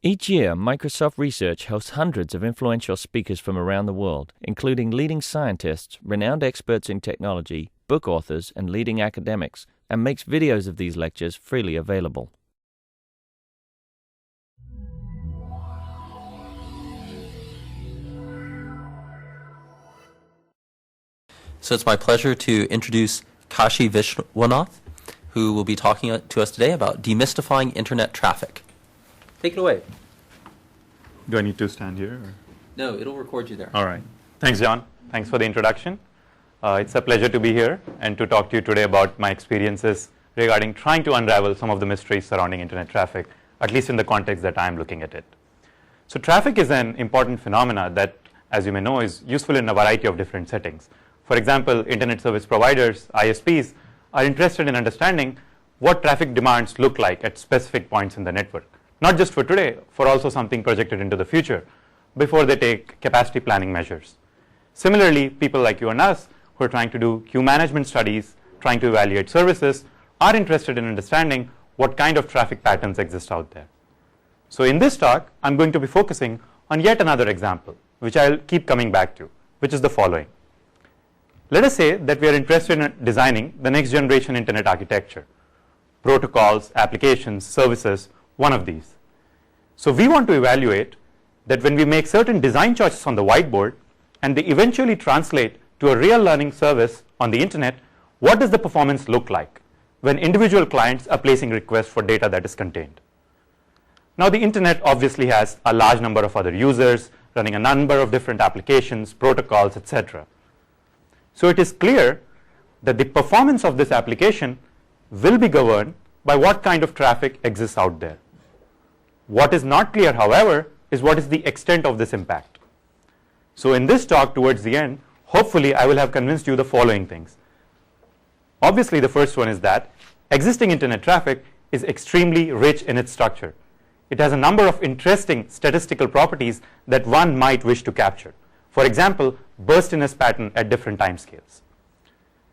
Each year, Microsoft Research hosts hundreds of influential speakers from around the world, including leading scientists, renowned experts in technology, book authors, and leading academics, and makes videos of these lectures freely available. So it's my pleasure to introduce Kashi Vishwanath, who will be talking to us today about demystifying internet traffic. Take it away. Do I need to stand here? Or? No, it'll record you there. All right. Thanks, John. Thanks for the introduction. It's a pleasure to be here and to talk to you today about my experiences regarding trying to unravel some of the mysteries surrounding internet traffic, at least in the context that I'm looking at it. So traffic is an important phenomena that, as you may know, is useful in a variety of different settings. For example, internet service providers, ISPs, are interested in understanding what traffic demands look like at specific points in the network. Not just for today, for also something projected into the future, before they take capacity planning measures. Similarly, people like you and us who are trying to do queue management studies, trying to evaluate services, are interested in understanding what kind of traffic patterns exist out there. So in this talk, I'm going to be focusing on yet another example, which I'll keep coming back to, which is the following. Let us say that we are interested in designing the next generation internet architecture, protocols, applications, services, one of these. So we want to evaluate that when we make certain design choices on the whiteboard and they eventually translate to a real learning service on the internet, what does the performance look like when individual clients are placing requests for data that is contained? Now the internet obviously has a large number of other users running a number of different applications, protocols, etc. So it is clear that the performance of this application will be governed by what kind of traffic exists out there. What is not clear, however, is what is the extent of this impact. So in this talk towards the end, hopefully I will have convinced you the following things. Obviously the first one is that existing internet traffic is extremely rich in its structure. It has a number of interesting statistical properties that one might wish to capture. For example, burstiness pattern at different time scales.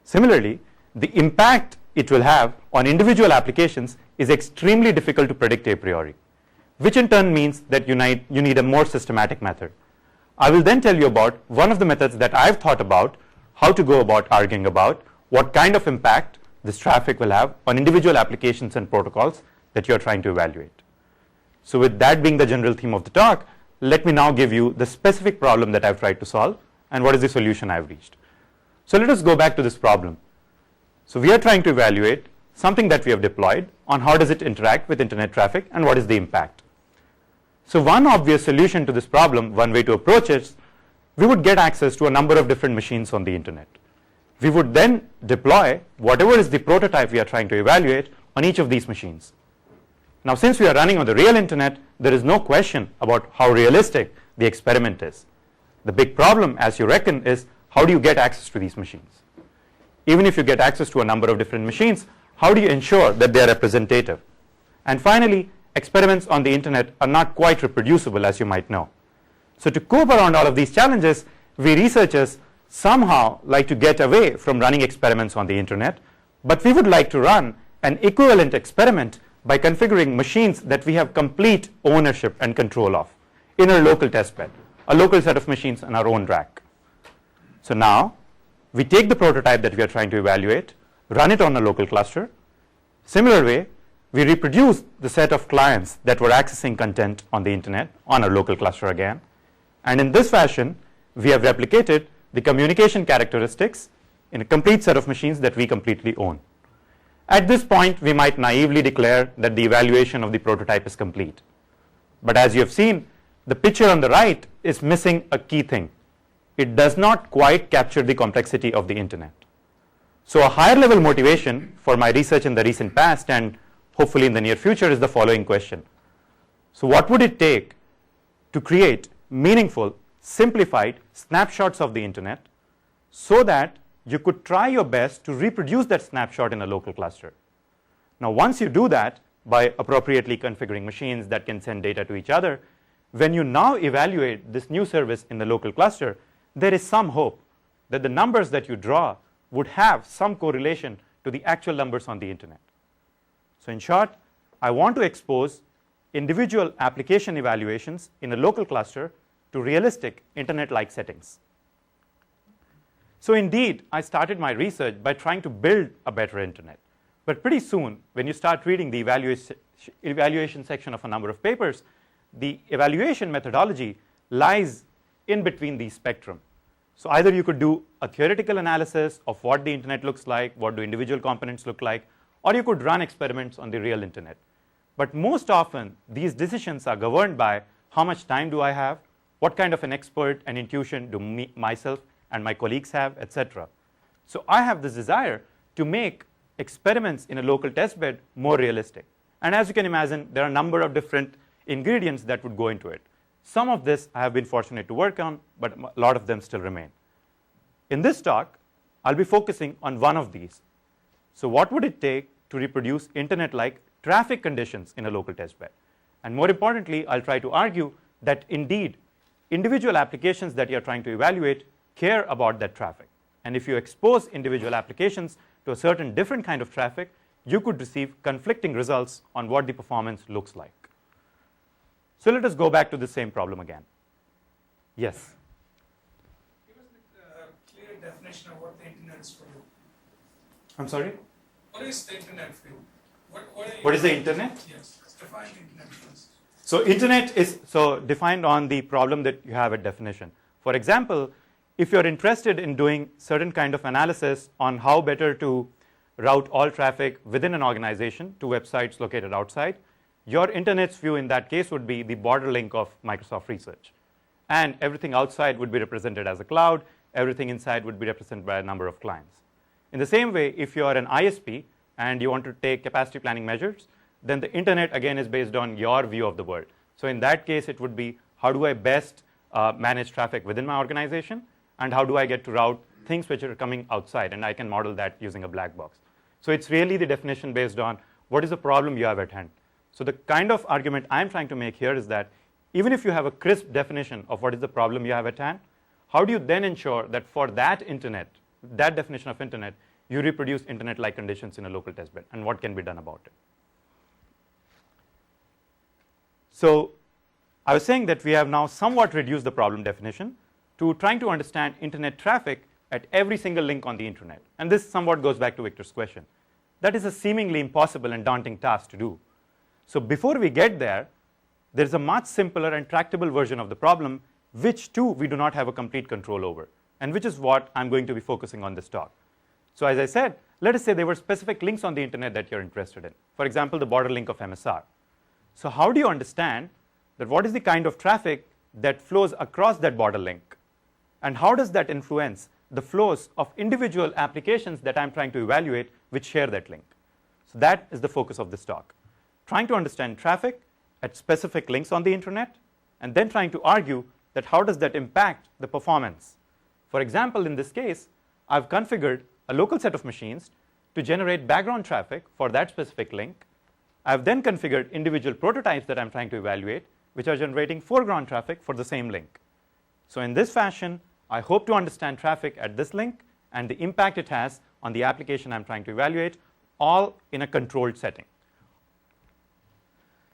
Similarly, the impact it will have on individual applications is extremely difficult to predict a priori, which in turn means that you need a more systematic method. I will then tell you about one of the methods that I've thought about, how to go about arguing about what kind of impact this traffic will have on individual applications and protocols that you're trying to evaluate. So with that being the general theme of the talk, let me now give you the specific problem that I've tried to solve and what is the solution I've reached. So let us go back to this problem. So we are trying to evaluate something that we have deployed on how does it interact with internet traffic and what is the impact. So one obvious solution to this problem, one way to approach it, we would get access to a number of different machines on the internet. We would then deploy whatever is the prototype we are trying to evaluate on each of these machines. Now since we are running on the real internet, there is no question about how realistic the experiment is. The big problem, as you reckon, is how do you get access to these machines? Even if you get access to a number of different machines, how do you ensure that they are representative? And finally, experiments on the internet are not quite reproducible, as you might know. So to cope around all of these challenges, we researchers somehow like to get away from running experiments on the internet, but we would like to run an equivalent experiment by configuring machines that we have complete ownership and control of in our local testbed, a local set of machines on our own rack. So now we take the prototype that we are trying to evaluate, run it on a local cluster. Similar way, we reproduce the set of clients that were accessing content on the internet on our local cluster again. And in this fashion, we have replicated the communication characteristics in a complete set of machines that we completely own. At this point, we might naively declare that the evaluation of the prototype is complete. But as you have seen, the picture on the right is missing a key thing. It does not quite capture the complexity of the internet. So a higher level motivation for my research in the recent past and hopefully in the near future is the following question. So what would it take to create meaningful, simplified snapshots of the internet so that you could try your best to reproduce that snapshot in a local cluster? Now once you do that by appropriately configuring machines that can send data to each other, when you now evaluate this new service in the local cluster, there is some hope that the numbers that you draw would have some correlation to the actual numbers on the internet. So in short, I want to expose individual application evaluations in a local cluster to realistic internet-like settings. So indeed, I started my research by trying to build a better internet. But pretty soon, when you start reading the evaluation section of a number of papers, the evaluation methodology lies in between the spectrum. So either you could do a theoretical analysis of what the internet looks like, what do individual components look like, or you could run experiments on the real internet. But most often, these decisions are governed by how much time do I have, what kind of an expert and intuition do myself and my colleagues have, etc. So I have this desire to make experiments in a local testbed more realistic. And as you can imagine, there are a number of different ingredients that would go into it. Some of this I have been fortunate to work on, but a lot of them still remain. In this talk, I'll be focusing on one of these. So what would it take to reproduce internet-like traffic conditions in a local testbed? And more importantly, I'll try to argue that indeed, individual applications that you're trying to evaluate care about that traffic. And if you expose individual applications to a certain different kind of traffic, you could receive conflicting results on what the performance looks like. So let us go back to the same problem again. Yes? Give us a clear definition of what the internet is for you. I'm sorry? What is the internet for you? What is the internet? Yes, define the internet for us. So internet is defined on the problem that you have a definition. For example, if you're interested in doing certain kind of analysis on how better to route all traffic within an organization to websites located outside, your internet's view in that case would be the border link of Microsoft Research. And everything outside would be represented as a cloud. Everything inside would be represented by a number of clients. In the same way, if you're an ISP and you want to take capacity planning measures, then the internet again is based on your view of the world. So in that case, it would be how do I best manage traffic within my organization, and how do I get to route things which are coming outside, and I can model that using a black box. So it's really the definition based on what is the problem you have at hand. So the kind of argument I'm trying to make here is that even if you have a crisp definition of what is the problem you have at hand, how do you then ensure that for that internet, that definition of internet, you reproduce internet-like conditions in a local testbed, and what can be done about it? So I was saying that we have now somewhat reduced the problem definition to trying to understand internet traffic at every single link on the internet. And this somewhat goes back to Victor's question. That is a seemingly impossible and daunting task to do. So before we get there, there's a much simpler and tractable version of the problem, which too we do not have a complete control over, and which is what I'm going to be focusing on this talk. So as I said, let us say there were specific links on the internet that you're interested in. For example, the border link of MSR. So how do you understand that what is the kind of traffic that flows across that border link? And how does that influence the flows of individual applications that I'm trying to evaluate which share that link? So that is the focus of this talk. Trying to understand traffic at specific links on the internet, and then trying to argue that how does that impact the performance. For example, in this case, I've configured a local set of machines to generate background traffic for that specific link. I've then configured individual prototypes that I'm trying to evaluate, which are generating foreground traffic for the same link. So in this fashion, I hope to understand traffic at this link and the impact it has on the application I'm trying to evaluate, all in a controlled setting.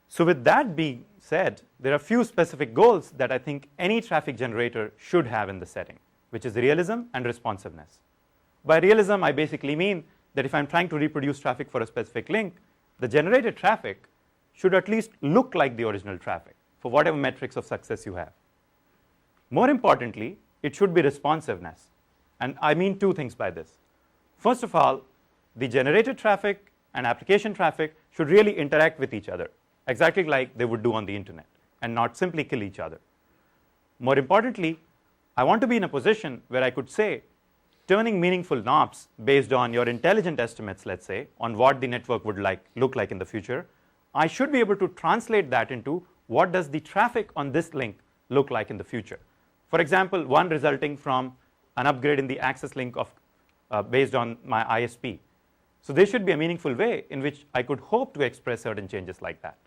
So with that being said, there are a few specific goals that I think any traffic generator should have in the setting, which is realism and responsiveness. By realism, I basically mean that if I'm trying to reproduce traffic for a specific link, the generated traffic should at least look like the original traffic for whatever metrics of success you have. More importantly, it should be responsiveness. And I mean two things by this. First of all, the generated traffic and application traffic should really interact with each other, exactly like they would do on the internet, and not simply kill each other. More importantly, I want to be in a position where I could say, turning meaningful knobs based on your intelligent estimates, let's say, on what the network would look like in the future, I should be able to translate that into what does the traffic on this link look like in the future. For example, one resulting from an upgrade in the access link of based on my ISP. So there should be a meaningful way in which I could hope to express certain changes like that.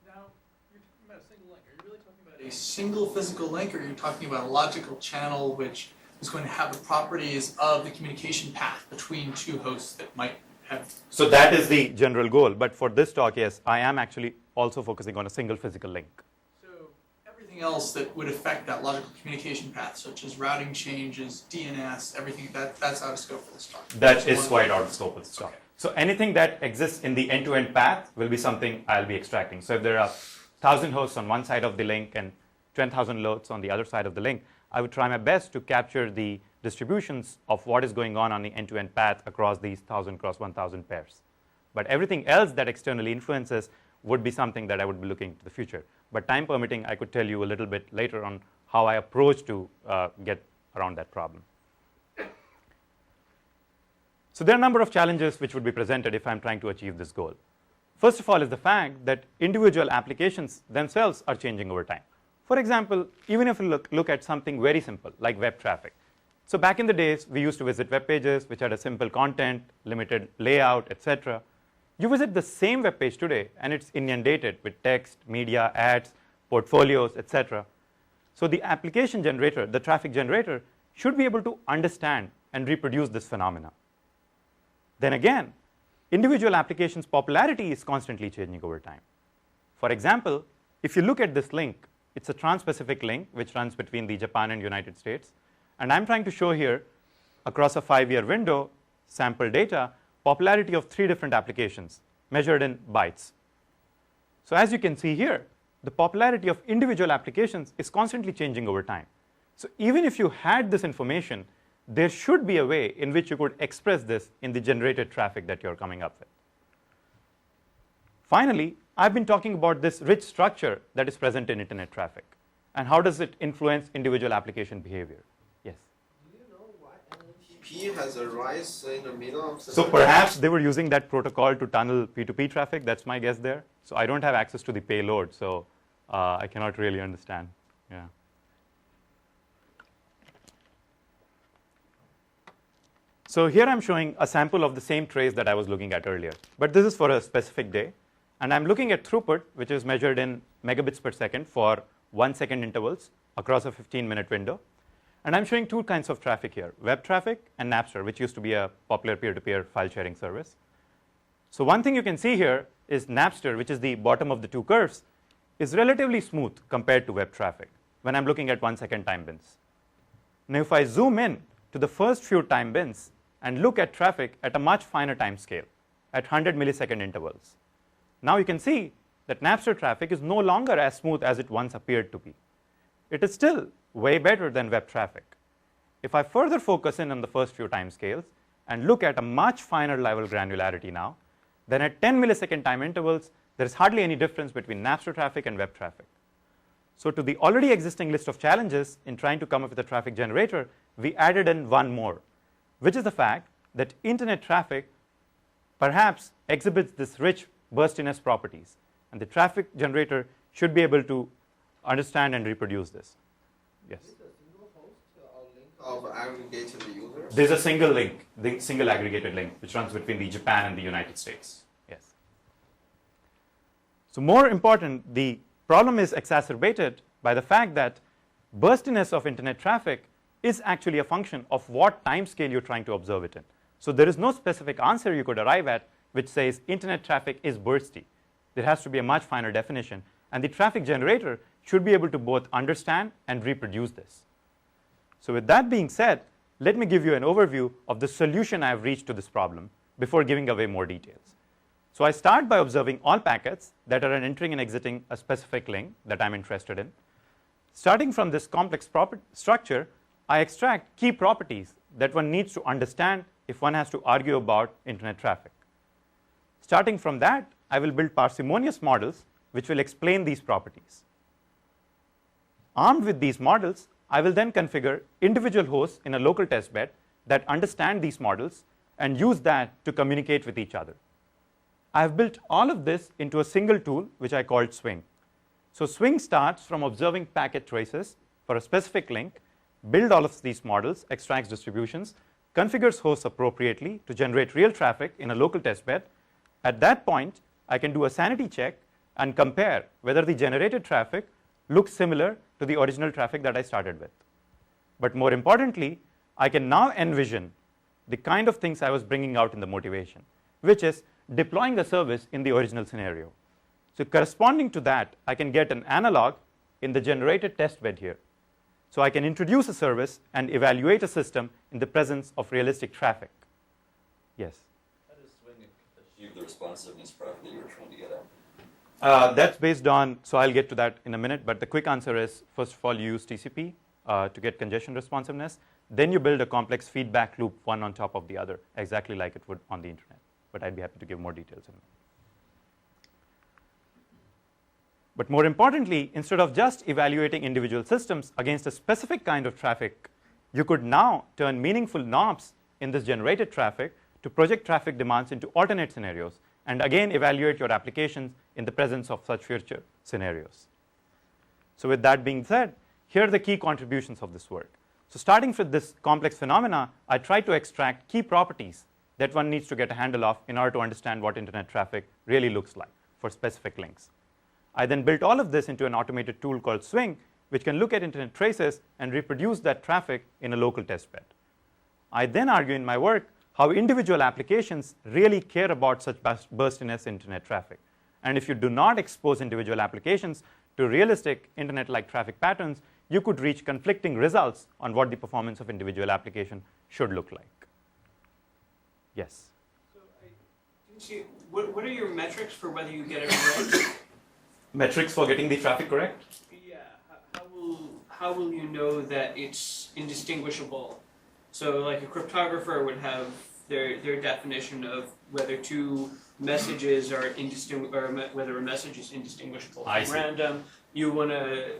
Now, you're talking about a single link. Are you really talking about a single physical link, or are you talking about a logical channel which is going to have the properties of the communication path between two hosts that might have... So that is the general goal. But for this talk, yes, I am actually also focusing on a single physical link. So everything else that would affect that logical communication path, such as routing changes, DNS, everything, that's out of scope for this talk. That is quite out of scope of this talk. Okay. So anything that exists in the end-to-end path will be something I'll be extracting. So if there are 1,000 hosts on one side of the link and 10,000 loads on the other side of the link, I would try my best to capture the distributions of what is going on the end-to-end path across these 1,000 cross 1,000 pairs. But everything else that externally influences would be something that I would be looking to the future. But time permitting, I could tell you a little bit later on how I approach to get around that problem. So there are a number of challenges which would be presented if I'm trying to achieve this goal. First of all is the fact that individual applications themselves are changing over time. For example, even if you look at something very simple like web traffic. So back in the days, we used to visit web pages which had a simple content, limited layout, etc. You visit the same web page today, and it's inundated with text, media, ads, portfolios, etc. So the application generator, the traffic generator, should be able to understand and reproduce this phenomena. Then again, individual applications' popularity is constantly changing over time. For example, if you look at this link, it's a trans-Pacific link which runs between the Japan and United States. And I'm trying to show here, across a 5-year window, sample data, popularity of 3 different applications measured in bytes. So as you can see here, the popularity of individual applications is constantly changing over time. So even if you had this information, there should be a way in which you could express this in the generated traffic that you're coming up with. Finally, I've been talking about this rich structure that is present in internet traffic, and how does it influence individual application behavior. Yes? Do you know why MMTP has a rise in the middle of the... So perhaps they were using that protocol to tunnel P2P traffic. That's my guess there. So I don't have access to the payload, so I cannot really understand. Yeah. So here I'm showing a sample of the same trace that I was looking at earlier. But this is for a specific day. And I'm looking at throughput, which is measured in megabits per second for 1-second intervals across a 15-minute window. And I'm showing 2 kinds of traffic here, web traffic and Napster, which used to be a popular peer-to-peer file sharing service. So one thing you can see here is Napster, which is the bottom of the 2 curves, is relatively smooth compared to web traffic when I'm looking at 1-second time bins. Now if I zoom in to the first few time bins and look at traffic at a much finer time scale, at 100 millisecond intervals, now you can see that Napster traffic is no longer as smooth as it once appeared to be. It is still way better than web traffic. If I further focus in on the first few time scales and look at a much finer level granularity now, then at 10 millisecond time intervals, there is hardly any difference between Napster traffic and web traffic. So to the already existing list of challenges in trying to come up with a traffic generator, we added in one more, which is the fact that internet traffic perhaps exhibits this rich burstiness properties, and the traffic generator should be able to understand and reproduce this. Yes? Is it a single host or link of aggregated users? There's a single link, the single aggregated link, which runs between the Japan and the United States. Yes. So more important, the problem is exacerbated by the fact that burstiness of internet traffic is actually a function of what time scale you're trying to observe it in. So there is no specific answer you could arrive at which says internet traffic is bursty. There has to be a much finer definition, and the traffic generator should be able to both understand and reproduce this. So with that being said, let me give you an overview of the solution I have reached to this problem before giving away more details. So I start by observing all packets that are entering and exiting a specific link that I'm interested in. Starting from this complex structure, I extract key properties that one needs to understand if one has to argue about internet traffic. Starting from that, I will build parsimonious models which will explain these properties. Armed with these models, I will then configure individual hosts in a local testbed that understand these models and use that to communicate with each other. I have built all of this into a single tool which I called Swing. So Swing starts from observing packet traces for a specific link, build all of these models, extracts distributions, configures hosts appropriately to generate real traffic in a local testbed. At that point, I can do a sanity check and compare whether the generated traffic looks similar to the original traffic that I started with. But more importantly, I can now envision the kind of things I was bringing out in the motivation, which is deploying a service in the original scenario. So corresponding to that, I can get an analog in the generated test bed here. So I can introduce a service and evaluate a system in the presence of realistic traffic. Yes? How does Swing achieve the responsiveness property you were trying to get at? That's based on, so I'll get to that in a minute, but the quick answer is, first of all, you use TCP to get congestion responsiveness. Then you build a complex feedback loop, one on top of the other, exactly like it would on the internet. But I'd be happy to give more details on that. But more importantly, instead of just evaluating individual systems against a specific kind of traffic, you could now turn meaningful knobs in this generated traffic to project traffic demands into alternate scenarios, and again evaluate your applications in the presence of such future scenarios. So with that being said, here are the key contributions of this work. So starting with this complex phenomena, I tried to extract key properties that one needs to get a handle of in order to understand what internet traffic really looks like for specific links. I then built all of this into an automated tool called Swing, which can look at internet traces and reproduce that traffic in a local testbed. I then argue in my work how individual applications really care about such burstiness internet traffic. And if you do not expose individual applications to realistic internet-like traffic patterns, you could reach conflicting results on what the performance of individual application should look like. Yes? So didn't see, what are your metrics for whether you get it right? Metrics for getting the traffic correct? Yeah. How will you know that it's indistinguishable? So like a cryptographer would have their definition of whether two messages are whether a message is indistinguishable from random. You want to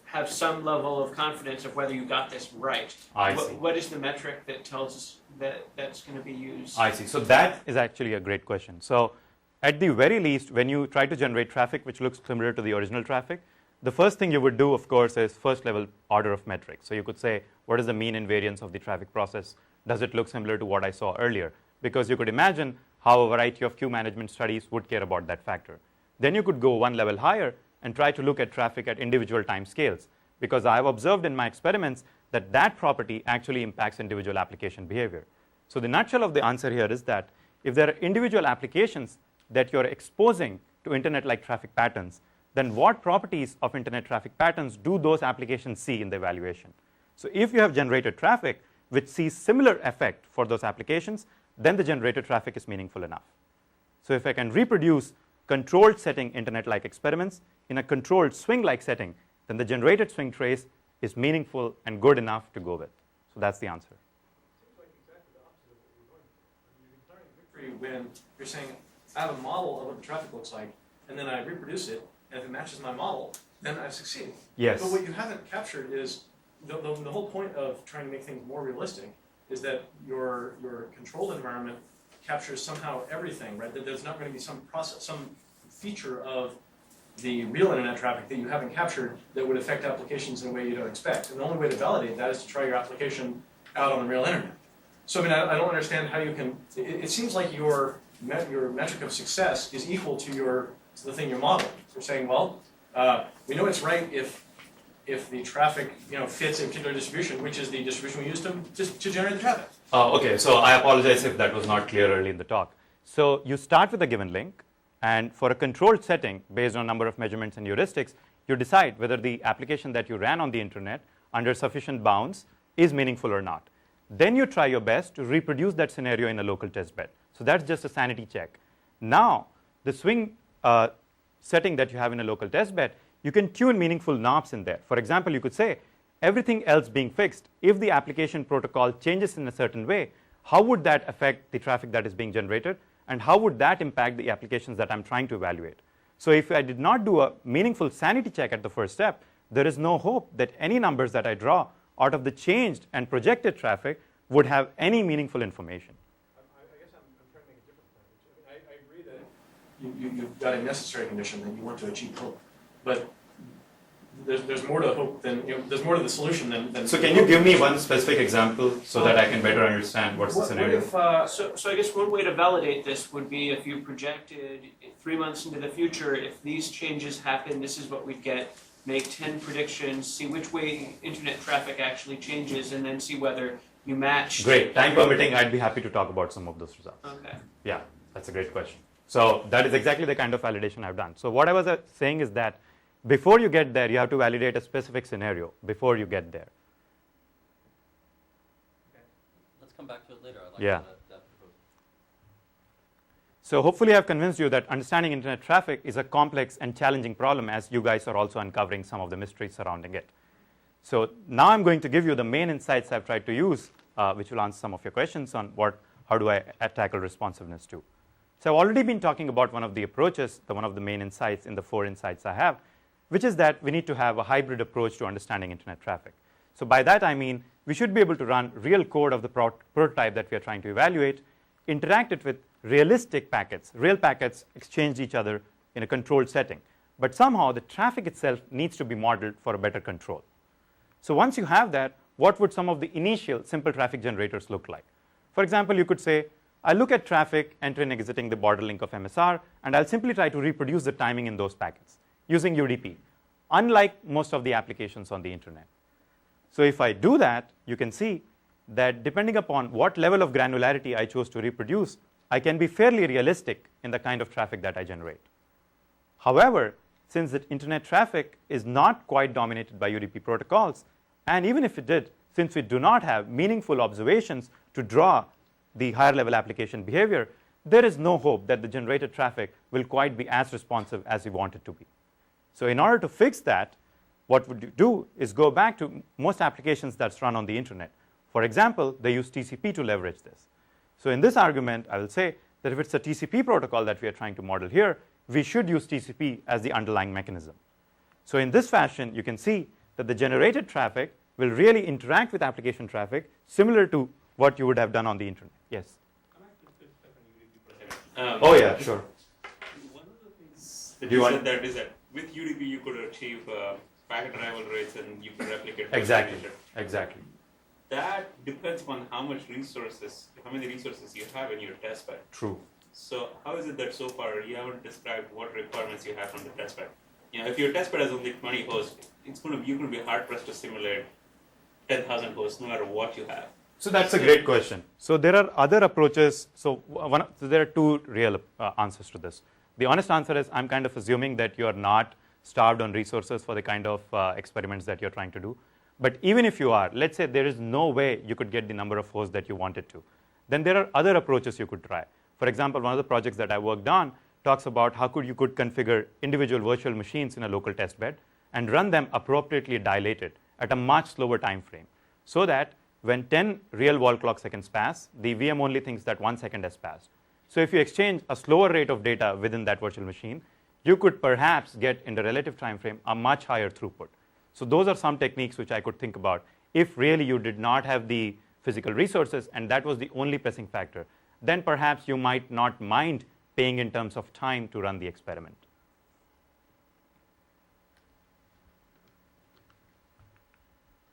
have some level of confidence of whether you got this right. What is the metric that tells us that that's going to be used? I see. So that is actually a great question. So at the very least, when you try to generate traffic which looks similar to the original traffic, the first thing you would do, of course, is first level order of metrics. So you could say, what is the mean invariance of the traffic process? Does it look similar to what I saw earlier? Because you could imagine how a variety of queue management studies would care about that factor. Then you could go one level higher and try to look at traffic at individual time scales, because I have observed in my experiments that that property actually impacts individual application behavior. So the nutshell of the answer here is that if there are individual applications that you're exposing to internet-like traffic patterns, then what properties of internet traffic patterns do those applications see in the evaluation? So if you have generated traffic which sees similar effect for those applications, then the generated traffic is meaningful enough. So if I can reproduce controlled setting internet-like experiments in a controlled Swing-like setting, then the generated Swing trace is meaningful and good enough to go with. So that's the answer. Seems like exactly the opposite of what you're doing. You're declaring victory when you're saying, I have a model of what the traffic looks like, and then I reproduce it, and if it matches my model, then I've succeeded. Yes. But what you haven't captured is the whole point of trying to make things more realistic is that your controlled environment captures somehow everything, right? That there's not going to be some process, some feature of the real internet traffic that you haven't captured that would affect applications in a way you don't expect. And the only way to validate that is to try your application out on the real internet. So I mean, I don't understand how you can. It seems like your metric of success is equal to the thing you're modeling. You're saying, well, we know it's right if the traffic fits a particular distribution, which is the distribution we use to generate the traffic. Okay, so I apologize if that was not clear early in the talk. So you start with a given link, and for a controlled setting based on a number of measurements and heuristics, you decide whether the application that you ran on the internet under sufficient bounds is meaningful or not. Then you try your best to reproduce that scenario in a local testbed. So that's just a sanity check. Now, the Swing setting that you have in a local testbed, you can tune meaningful knobs in there. For example, you could say, everything else being fixed, if the application protocol changes in a certain way, how would that affect the traffic that is being generated? And how would that impact the applications that I'm trying to evaluate? So if I did not do a meaningful sanity check at the first step, there is no hope that any numbers that I draw out of the changed and projected traffic would have any meaningful information. I guess I'm trying to make a different point. I agree that you've got a necessary condition that you want to achieve hope. But there's more to hope than, there's more to the solution than So can you give me one specific example so that I can better understand what's the scenario? So I guess one way to validate this would be if you projected 3 months into the future, if these changes happen, this is what we'd get. Make 10 predictions, see which way internet traffic actually changes, and then see whether you match. Great. Time permitting, I'd be happy to talk about some of those results. Okay. Yeah, that's a great question. So that is exactly the kind of validation I've done. So what I was saying is that before you get there, you have to validate a specific scenario before you get there. Okay. Let's come back to it later. I like Yeah. that approach. So hopefully I've convinced you that understanding internet traffic is a complex and challenging problem, as you guys are also uncovering some of the mysteries surrounding it. So now I'm going to give you the main insights I've tried to use, which will answer some of your questions on how do I tackle responsiveness too. So I've already been talking about one of the approaches, one of the main insights in the 4 insights I have, which is that we need to have a hybrid approach to understanding internet traffic. So by that I mean we should be able to run real code of the prototype that we are trying to evaluate, interact it with realistic packets. Real packets exchange each other in a controlled setting. But somehow the traffic itself needs to be modeled for a better control. So once you have that, what would some of the initial simple traffic generators look like? For example, you could say, I look at traffic entering and exiting the border link of MSR, and I'll simply try to reproduce the timing in those packets using UDP, unlike most of the applications on the internet. So if I do that, you can see that depending upon what level of granularity I chose to reproduce, I can be fairly realistic in the kind of traffic that I generate. However, since the internet traffic is not quite dominated by UDP protocols, and even if it did, since we do not have meaningful observations to draw the higher level application behavior, there is no hope that the generated traffic will quite be as responsive as we want it to be. So in order to fix that, what would you do is go back to most applications that's run on the internet. For example, they use TCP to leverage this. So in this argument, I will say that if it's a TCP protocol that we are trying to model here, we should use TCP as the underlying mechanism. So in this fashion, you can see that the generated traffic will really interact with application traffic similar to what you would have done on the internet. Yes? Oh yeah, sure. One of the things that you said that is that with UDP you could achieve packet arrival rates and you could replicate Exactly. Exactly. That depends upon how many resources you have in your testbed. True. So how is it that so far you haven't described what requirements you have from the testbed? If your testbed has only 20 hosts, you're going to be hard pressed to simulate 10,000 hosts no matter what you have. So that's a great question. So there are other approaches. So there are 2 real answers to this. The honest answer is I'm kind of assuming that you're not starved on resources for the kind of experiments that you're trying to do. But even if you are, let's say there is no way you could get the number of hosts that you wanted to, then there are other approaches you could try. For example, one of the projects that I worked on talks about how you could configure individual virtual machines in a local test bed and run them appropriately dilated at a much slower time frame, so that when 10 real wall clock seconds pass, the VM only thinks that 1 second has passed. So if you exchange a slower rate of data within that virtual machine, you could perhaps get, in the relative time frame, a much higher throughput. So those are some techniques which I could think about if really you did not have the physical resources and that was the only pressing factor. Then perhaps you might not mind paying in terms of time to run the experiment.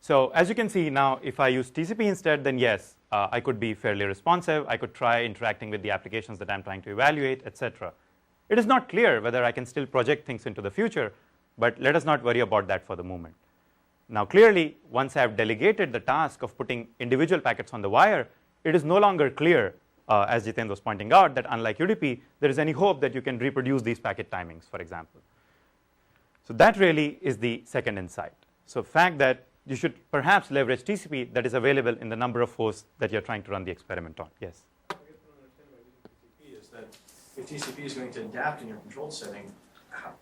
So as you can see now, if I use TCP instead, then yes, I could be fairly responsive. I could try interacting with the applications that I'm trying to evaluate, etc. It is not clear whether I can still project things into the future, but let us not worry about that for the moment. Now clearly, once I have delegated the task of putting individual packets on the wire, it is no longer clear, as Jitendra was pointing out, that unlike UDP, there is any hope that you can reproduce these packet timings, for example. So that really is the second insight. So the fact that you should perhaps leverage TCP that is available in the number of hosts that you're trying to run the experiment on. Yes? What I guess what I understand about TCP is that if TCP is going to adapt in your controlled setting,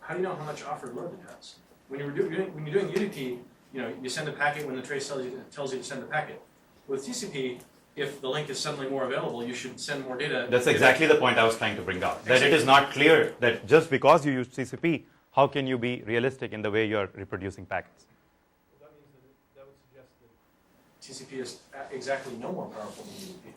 how do you know how much offered load it has? When you're doing UDP, you send a packet when the trace tells you to send the packet. With TCP, if the link is suddenly more available, you should send more data. That's exactly the point I was trying to bring out. That it is not clear that just because you use TCP, how can you be realistic in the way you're reproducing packets? Well, that means that would suggest that TCP is exactly no more powerful than UDP.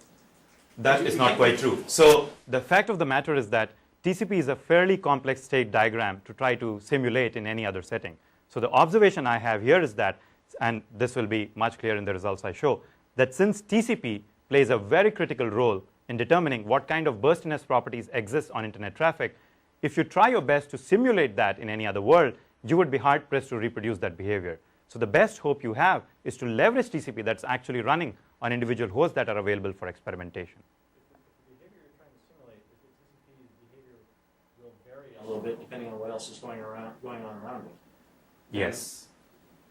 That is not quite true. So the fact of the matter is that TCP is a fairly complex state diagram to try to simulate in any other setting. So the observation I have here is that, and this will be much clearer in the results I show, that since TCP plays a very critical role in determining what kind of burstiness properties exist on internet traffic, if you try your best to simulate that in any other world, you would be hard pressed to reproduce that behavior. So the best hope you have is to leverage TCP that's actually running on individual hosts that are available for experimentation. The behavior you're trying to simulate is the TCP's behavior little bit depending on what else is going on around me. Yes.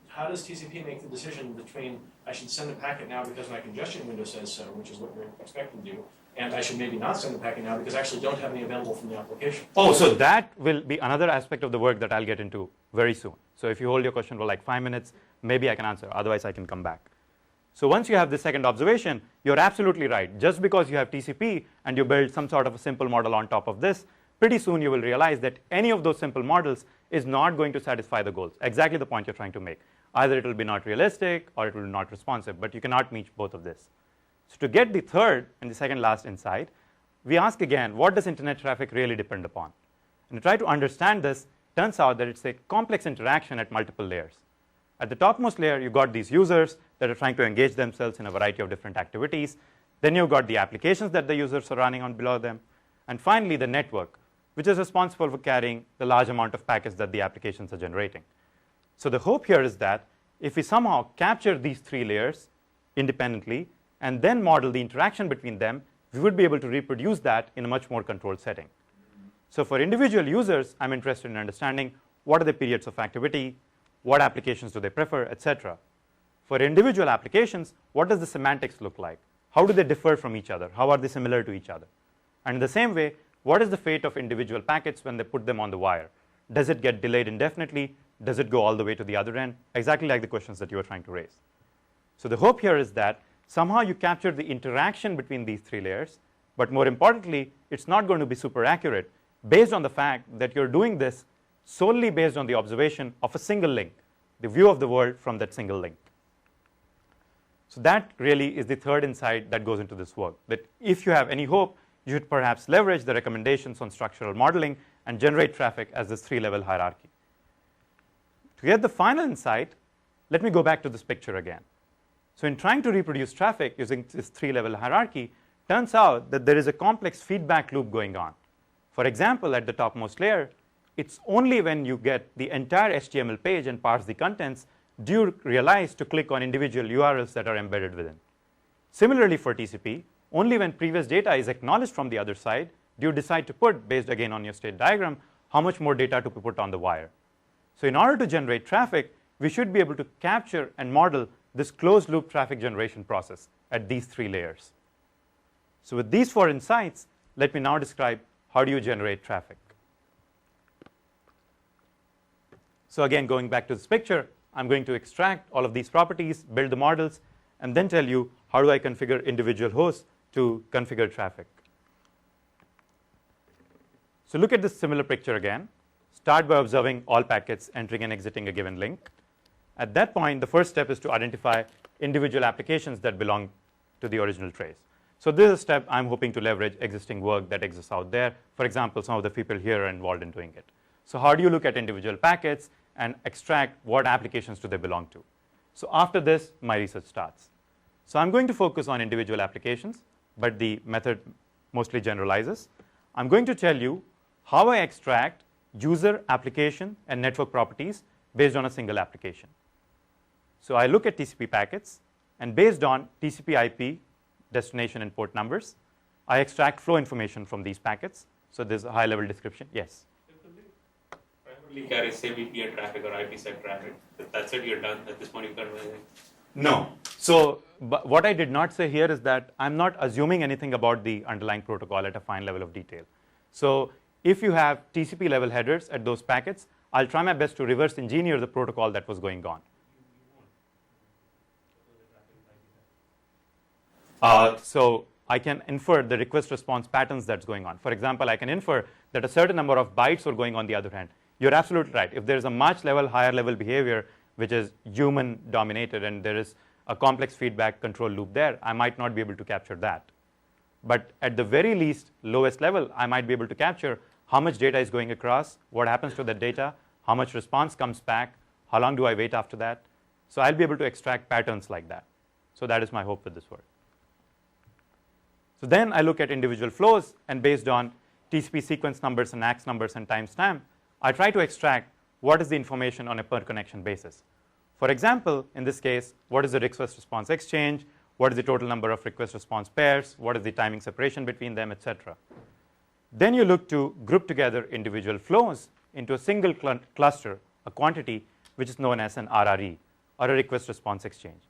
How does TCP make the decision between I should send a packet now because my congestion window says so, which is what you're expecting to do, and I should maybe not send the packet now because I actually don't have any available from the application? Oh, so that will be another aspect of the work that I'll get into very soon. So if you hold your question for like 5 minutes, maybe I can answer. Otherwise, I can come back. So once you have this second observation, you're absolutely right. Just because you have TCP and you build some sort of a simple model on top of this, pretty soon you will realize that any of those simple models is not going to satisfy the goals. Exactly the point you're trying to make. Either it will be not realistic or it will be not responsive, but you cannot meet both of this. So to get the third and the second last insight, we ask again, what does internet traffic really depend upon? And to try to understand this, turns out that it's a complex interaction at multiple layers. At the topmost layer, you've got these users that are trying to engage themselves in a variety of different activities. Then you've got the applications that the users are running on below them. And finally, the network, which is responsible for carrying the large amount of packets that the applications are generating. So the hope here is that if we somehow capture these three layers independently and then model the interaction between them, we would be able to reproduce that in a much more controlled setting. So for individual users, I'm interested in understanding what are the periods of activity, what applications do they prefer, etc. For individual applications, what does the semantics look like? How do they differ from each other? How are they similar to each other? And in the same way, what is the fate of individual packets when they put them on the wire? Does it get delayed indefinitely? Does it go all the way to the other end? Exactly like the questions that you were trying to raise. So the hope here is that somehow you capture the interaction between these three layers, but more importantly, it's not going to be super accurate based on the fact that you're doing this solely based on the observation of a single link, the view of the world from that single link. So that really is the third insight that goes into this work, that if you have any hope, you should perhaps leverage the recommendations on structural modeling and generate traffic as this three-level hierarchy. To get the final insight, let me go back to this picture again. So in trying to reproduce traffic using this three-level hierarchy, turns out that there is a complex feedback loop going on. For example, at the topmost layer, it's only when you get the entire HTML page and parse the contents do you realize to click on individual URLs that are embedded within. Similarly for TCP, only when previous data is acknowledged from the other side do you decide to put, based again on your state diagram, how much more data to be put on the wire. So in order to generate traffic, we should be able to capture and model this closed loop traffic generation process at these three layers. So with these four insights, let me now describe how do you generate traffic. So again, going back to this picture, I'm going to extract all of these properties, build the models, and then tell you how do I configure individual hosts to configure traffic. So look at this similar picture again. Start by observing all packets entering and exiting a given link. At that point, the first step is to identify individual applications that belong to the original trace. So this is a step I'm hoping to leverage existing work that exists out there. For example, some of the people here are involved in doing it. So how do you look at individual packets and extract what applications do they belong to? So after this, my research starts. So I'm going to focus on individual applications, but the method mostly generalizes. I'm going to tell you how I extract user, application, and network properties based on a single application. So I look at TCP packets, and based on TCP IP, destination and port numbers, I extract flow information from these packets. So there's a high-level description. Yes? Primarily carry CVPN traffic or IPsec traffic. That's it, you're done. At this point, you can't do anything. No. So but what I did not say here is that I'm not assuming anything about the underlying protocol at a fine level of detail. So if you have TCP level headers at those packets, I'll try my best to reverse engineer the protocol that was going on. So I can infer the request response patterns that's going on. For example, I can infer that a certain number of bytes are going on the other hand. You're absolutely right. If there's a much higher level behavior which is human dominated and there is a complex feedback control loop there, I might not be able to capture that. But at the very least, lowest level, I might be able to capture how much data is going across, what happens to that data, how much response comes back, how long do I wait after that. So I'll be able to extract patterns like that. So that is my hope with this work. So then I look at individual flows, and based on TCP sequence numbers and ACK numbers and timestamp, I try to extract what is the information on a per connection basis. For example, in this case, what is the request response exchange, what is the total number of request response pairs, what is the timing separation between them, etc. Then you look to group together individual flows into a single cluster, a quantity which is known as an RRE, or a request response exchange.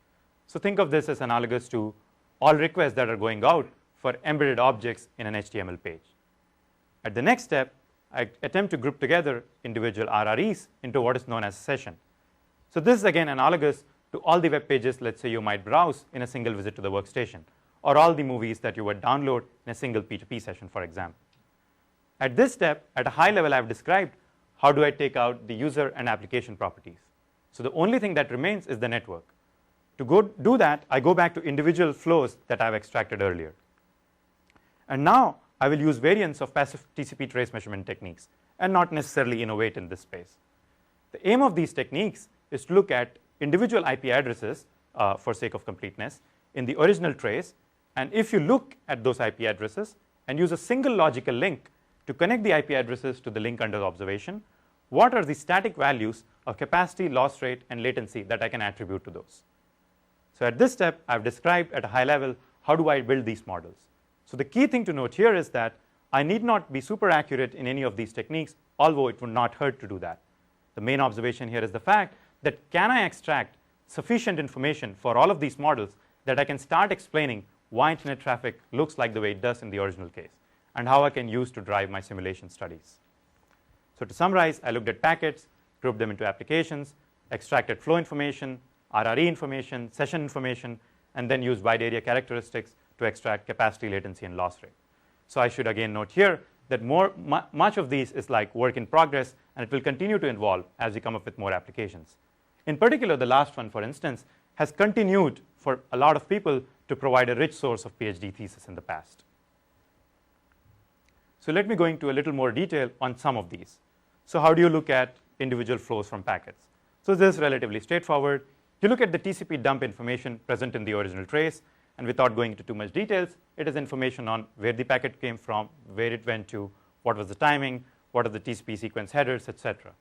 So think of this as analogous to all requests that are going out for embedded objects in an HTML page. At the next step, I attempt to group together individual RREs into what is known as a session. So this is again analogous to all the web pages, let's say, you might browse in a single visit to the workstation, or all the movies that you would download in a single P2P session, for example. At this step, at a high level, I've described how do I take out the user and application properties. So the only thing that remains is the network. To go do that, I go back to individual flows that I've extracted earlier. And now I will use variants of passive TCP trace measurement techniques and not necessarily innovate in this space. The aim of these techniques is to look at individual IP addresses, for sake of completeness, in the original trace. And if you look at those IP addresses and use a single logical link to connect the IP addresses to the link under observation, what are the static values of capacity, loss rate, and latency that I can attribute to those? So at this step, I've described at a high level how do I build these models. So the key thing to note here is that I need not be super accurate in any of these techniques, although it would not hurt to do that. The main observation here is the fact that can I extract sufficient information for all of these models that I can start explaining why internet traffic looks like the way it does in the original case, and how I can use to drive my simulation studies. So to summarize, I looked at packets, grouped them into applications, extracted flow information, RRE information, session information, and then used wide area characteristics to extract capacity, latency, and loss rate. So I should again note here that much of these is like work in progress, and it will continue to evolve as we come up with more applications. In particular, the last one, for instance, has continued for a lot of people to provide a rich source of PhD thesis in the past. So let me go into a little more detail on some of these. So how do you look at individual flows from packets? So this is relatively straightforward. You look at the TCP dump information present in the original trace, and without going into too much details, it is information on where the packet came from, where it went to, what was the timing, what are the TCP sequence headers, etc.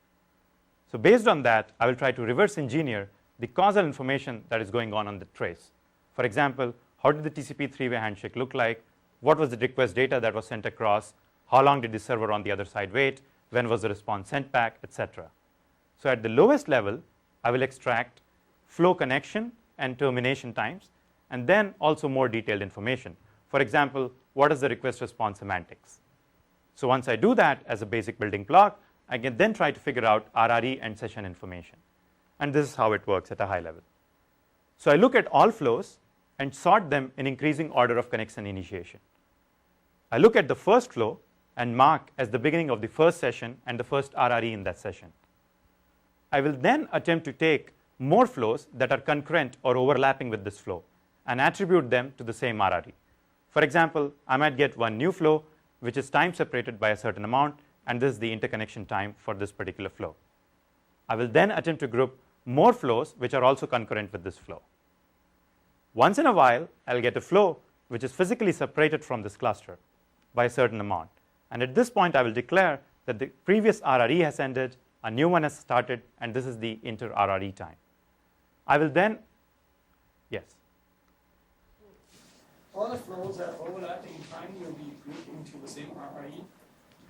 So based on that, I will try to reverse engineer the causal information that is going on the trace. For example, how did the TCP three-way handshake look like? What was the request data that was sent across? How long did the server on the other side wait? When was the response sent back, etc. So at the lowest level, I will extract flow connection and termination times, and then also more detailed information. For example, what is the request response semantics? So once I do that as a basic building block, I can then try to figure out RRE and session information. And this is how it works at a high level. So I look at all flows and sort them in increasing order of connection initiation. I look at the first flow and mark as the beginning of the first session and the first RRE in that session. I will then attempt to take more flows that are concurrent or overlapping with this flow and attribute them to the same RRE. For example, I might get one new flow which is time separated by a certain amount, and this is the interconnection time for this particular flow. I will then attempt to group more flows which are also concurrent with this flow. Once in a while, I'll get a flow which is physically separated from this cluster by a certain amount. And at this point, I will declare that the previous RRE has ended, a new one has started, and this is the inter-RRE time. I will then, yes? All the flows that overlap in time will be grouped into the same RRE.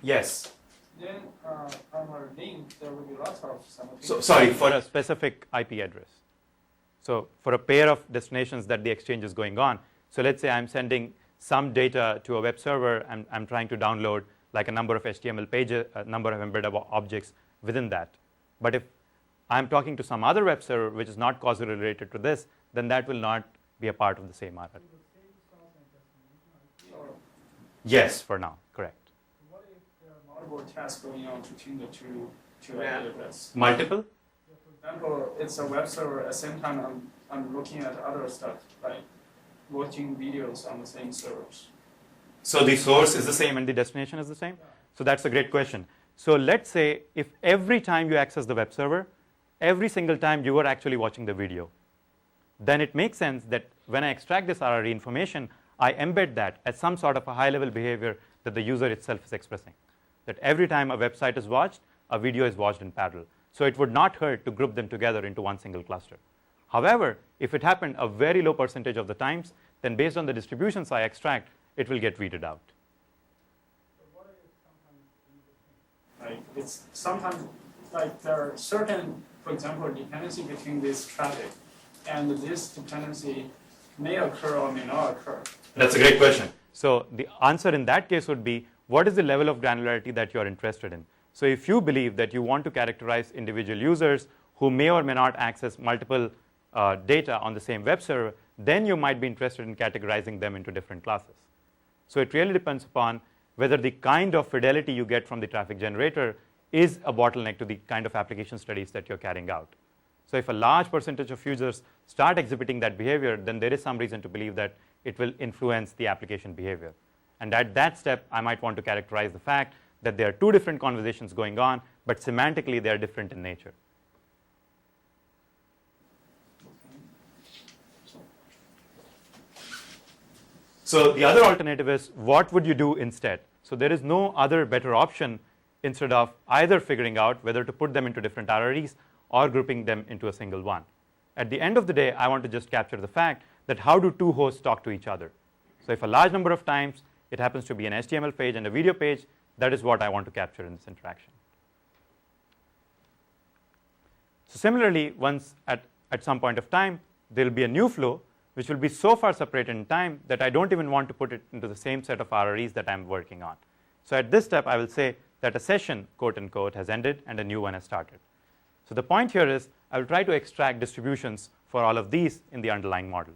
Yes. Then on our link, there will be lots of simultaneous. Sorry, for a specific IP address. So for a pair of destinations that the exchange is going on. So let's say I'm sending some data to a web server, and I'm trying to download like a number of HTML pages, a number of embedded objects within that. But if I'm talking to some other web server which is not causally related to this, then that will not be a part of the same RRE. Yes, for now, correct. What if there are multiple tasks going on between the two IP addresses? Multiple? For example, it's a web server. At the same time, I'm looking at other stuff, like watching videos on the same servers. So the source is the same and the destination is the same? Yeah. So that's a great question. So let's say if every time you access the web server, every single time you are actually watching the video, then it makes sense that when I extract this RRE information, I embed that as some sort of a high-level behavior that the user itself is expressing. That every time a website is watched, a video is watched in parallel. So it would not hurt to group them together into one single cluster. However, if it happened a very low percentage of the times, then based on the distributions I extract, it will get weeded out. But what if Like it's sometimes like there are certain, for example, dependency between this traffic, and this dependency may occur or may not occur. That's a great question. So the answer in that case would be, what is the level of granularity that you're interested in? So if you believe that you want to characterize individual users who may or may not access multiple data on the same web server, then you might be interested in categorizing them into different classes. So it really depends upon whether the kind of fidelity you get from the traffic generator is a bottleneck to the kind of application studies that you're carrying out. So if a large percentage of users start exhibiting that behavior, then there is some reason to believe that it will influence the application behavior. And at that step, I might want to characterize the fact that there are two different conversations going on, but semantically they are different in nature. So the other alternative is, what would you do instead? So there is no other better option instead of either figuring out whether to put them into different RREs or grouping them into a single one. At the end of the day, I want to just capture the fact that how do two hosts talk to each other? So if a large number of times it happens to be an HTML page and a video page, that is what I want to capture in this interaction. So similarly, once at some point of time, there will be a new flow which will be so far separated in time that I don't even want to put it into the same set of RREs that I'm working on. So at this step, I will say that a session, quote unquote, has ended and a new one has started. So the point here is I will try to extract distributions for all of these in the underlying model.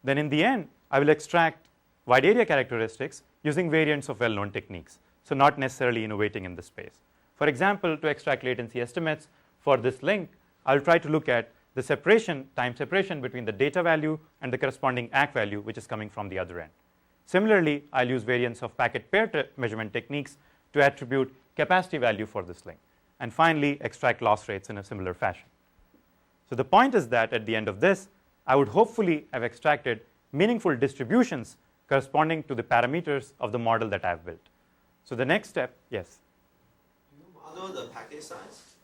Then in the end, I will extract wide area characteristics using variants of well-known techniques, so not necessarily innovating in this space. For example, to extract latency estimates for this link, I'll try to look at the separation, time separation between the data value and the corresponding ACK value, which is coming from the other end. Similarly, I'll use variants of packet pair measurement techniques to attribute capacity value for this link. And finally, extract loss rates in a similar fashion. So the point is that at the end of this, I would hopefully have extracted meaningful distributions corresponding to the parameters of the model that I've built. So the next step, yes? Do you model the packet size?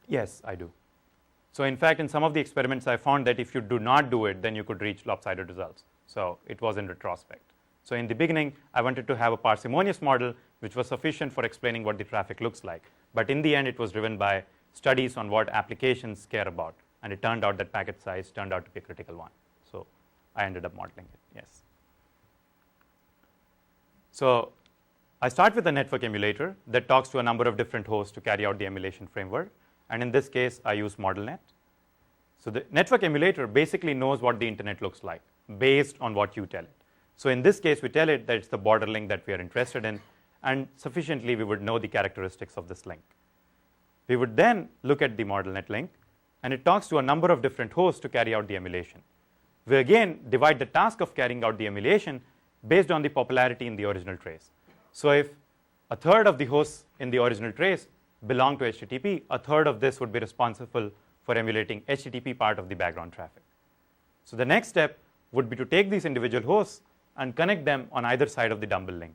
Yes, I do. So in fact, in some of the experiments, I found that if you do not do it, then you could reach lopsided results. So it was in retrospect. So in the beginning, I wanted to have a parsimonious model which was sufficient for explaining what the traffic looks like. But in the end, it was driven by studies on what applications care about. And it turned out that packet size turned out to be a critical one. So I ended up modeling it, yes. So I start with a network emulator that talks to a number of different hosts to carry out the emulation framework. And in this case, I use ModelNet. So the network emulator basically knows what the internet looks like based on what you tell it. So in this case, we tell it that it's the border link that we are interested in, and sufficiently we would know the characteristics of this link. We would then look at the ModelNet link, and it talks to a number of different hosts to carry out the emulation. We again divide the task of carrying out the emulation based on the popularity in the original trace. So if a third of the hosts in the original trace belong to HTTP, a third of this would be responsible for emulating HTTP part of the background traffic. So the next step would be to take these individual hosts and connect them on either side of the dumbbell link.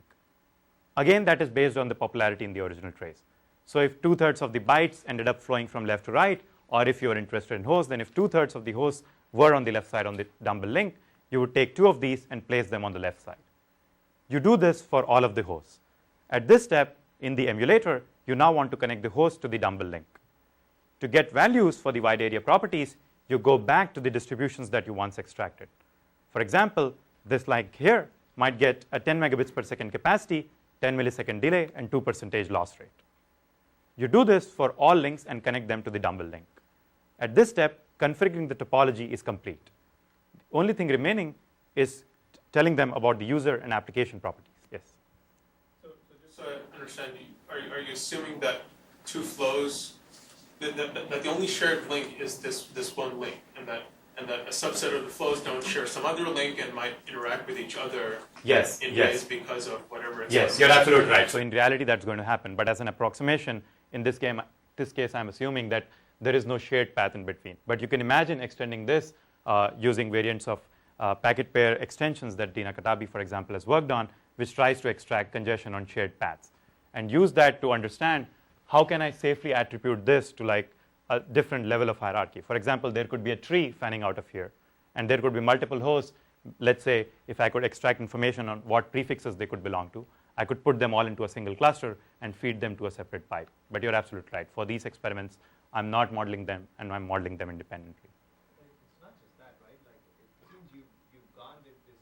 Again, that is based on the popularity in the original trace. So if 2/3 of the bytes ended up flowing from left to right, or if you are interested in hosts, then if 2/3 of the hosts were on the left side on the dumbbell link, you would take 2 of these and place them on the left side. You do this for all of the hosts. At this step in the emulator, you now want to connect the host to the dumbbell link. To get values for the wide area properties, you go back to the distributions that you once extracted. For example, this link here might get a 10 megabits per second capacity, 10 millisecond delay, and 2% loss rate. You do this for all links and connect them to the dumbbell link. At this step, configuring the topology is complete. The only thing remaining is telling them about the user and application properties. Yes? So just so I understand, are you assuming that two flows, that the only shared link is this one link, and that a subset of the flows don't share some other link and might interact with each other in ways because of whatever it's Yes, you're absolutely right. So in reality, that's going to happen. But as an approximation, in this case, I'm assuming that there is no shared path in between. But you can imagine extending this using variants of packet pair extensions that Dina Katabi, for example, has worked on, which tries to extract congestion on shared paths, and use that to understand how can I safely attribute this to like a different level of hierarchy. For example, there could be a tree fanning out of here, and there could be multiple hosts. Let's say if I could extract information on what prefixes they could belong to, I could put them all into a single cluster and feed them to a separate pipe. But you're absolutely right. For these experiments, I'm not modeling them, and I'm modeling them independently. It's not just that, right? Like, it seems you've gone with this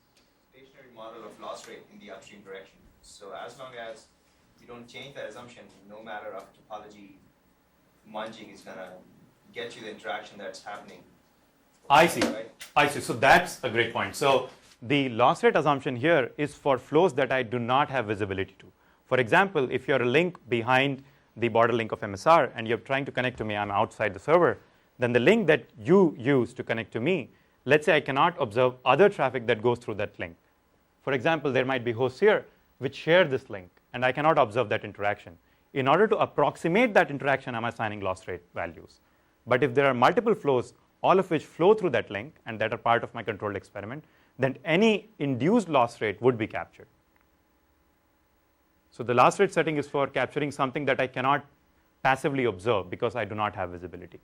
stationary model of loss rate in the upstream direction. So as long as you don't change that assumption, no matter of topology munging is going to get you the interaction that's happening. I see. Right? I see. So that's a great point. So the loss rate assumption here is for flows that I do not have visibility to. For example, if you're a link behind the border link of MSR and you're trying to connect to me, I'm outside the server, then the link that you use to connect to me, let's say I cannot observe other traffic that goes through that link. For example, there might be hosts here which share this link, and I cannot observe that interaction. In order to approximate that interaction, I'm assigning loss rate values. But if there are multiple flows, all of which flow through that link and that are part of my controlled experiment, then any induced loss rate would be captured. So the loss rate setting is for capturing something that I cannot passively observe because I do not have visibility.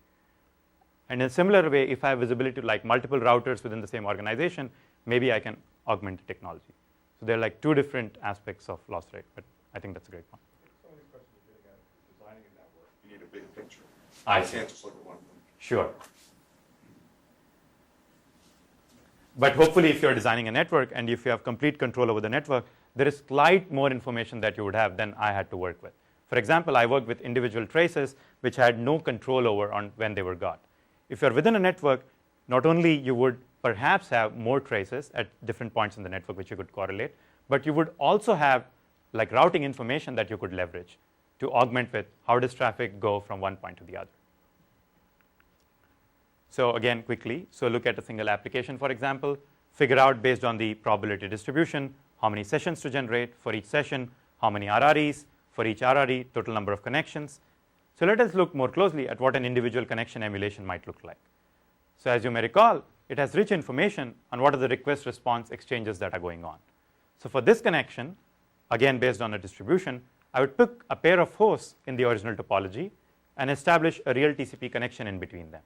And in a similar way, if I have visibility to like multiple routers within the same organization, maybe I can augment the technology. So there are like two different aspects of loss rate, but I think that's a great point. Some of these questions are getting at designing a network. You need a big picture. I You see. can't just look at one thing. Sure. But hopefully, if you're designing a network and if you have complete control over the network, there is slight more information that you would have than I had to work with. For example, I worked with individual traces which I had no control over on when they were got. If you're within a network, not only you would perhaps have more traces at different points in the network which you could correlate, but you would also have like routing information that you could leverage to augment with how does traffic go from one point to the other. So again, quickly, so look at a single application, for example, figure out based on the probability distribution, how many sessions to generate for each session, how many RREs, for each RRE, total number of connections. So let us look more closely at what an individual connection emulation might look like. So as you may recall, it has rich information on what are the request response exchanges that are going on. So for this connection, again based on a distribution, I would pick a pair of hosts in the original topology and establish a real TCP connection in between them.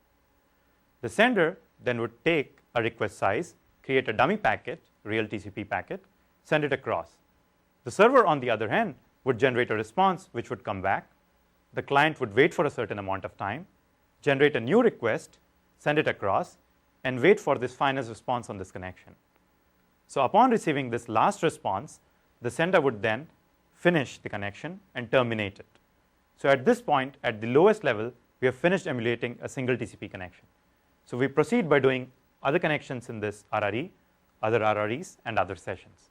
The sender then would take a request size, create a dummy packet, real TCP packet, send it across. The server, on the other hand, would generate a response which would come back. The client would wait for a certain amount of time, generate a new request, send it across, and wait for this finest response on this connection. So upon receiving this last response, the sender would then finish the connection and terminate it. So at this point, at the lowest level, we have finished emulating a single TCP connection. So we proceed by doing other connections in this RRE, other RREs, and other sessions.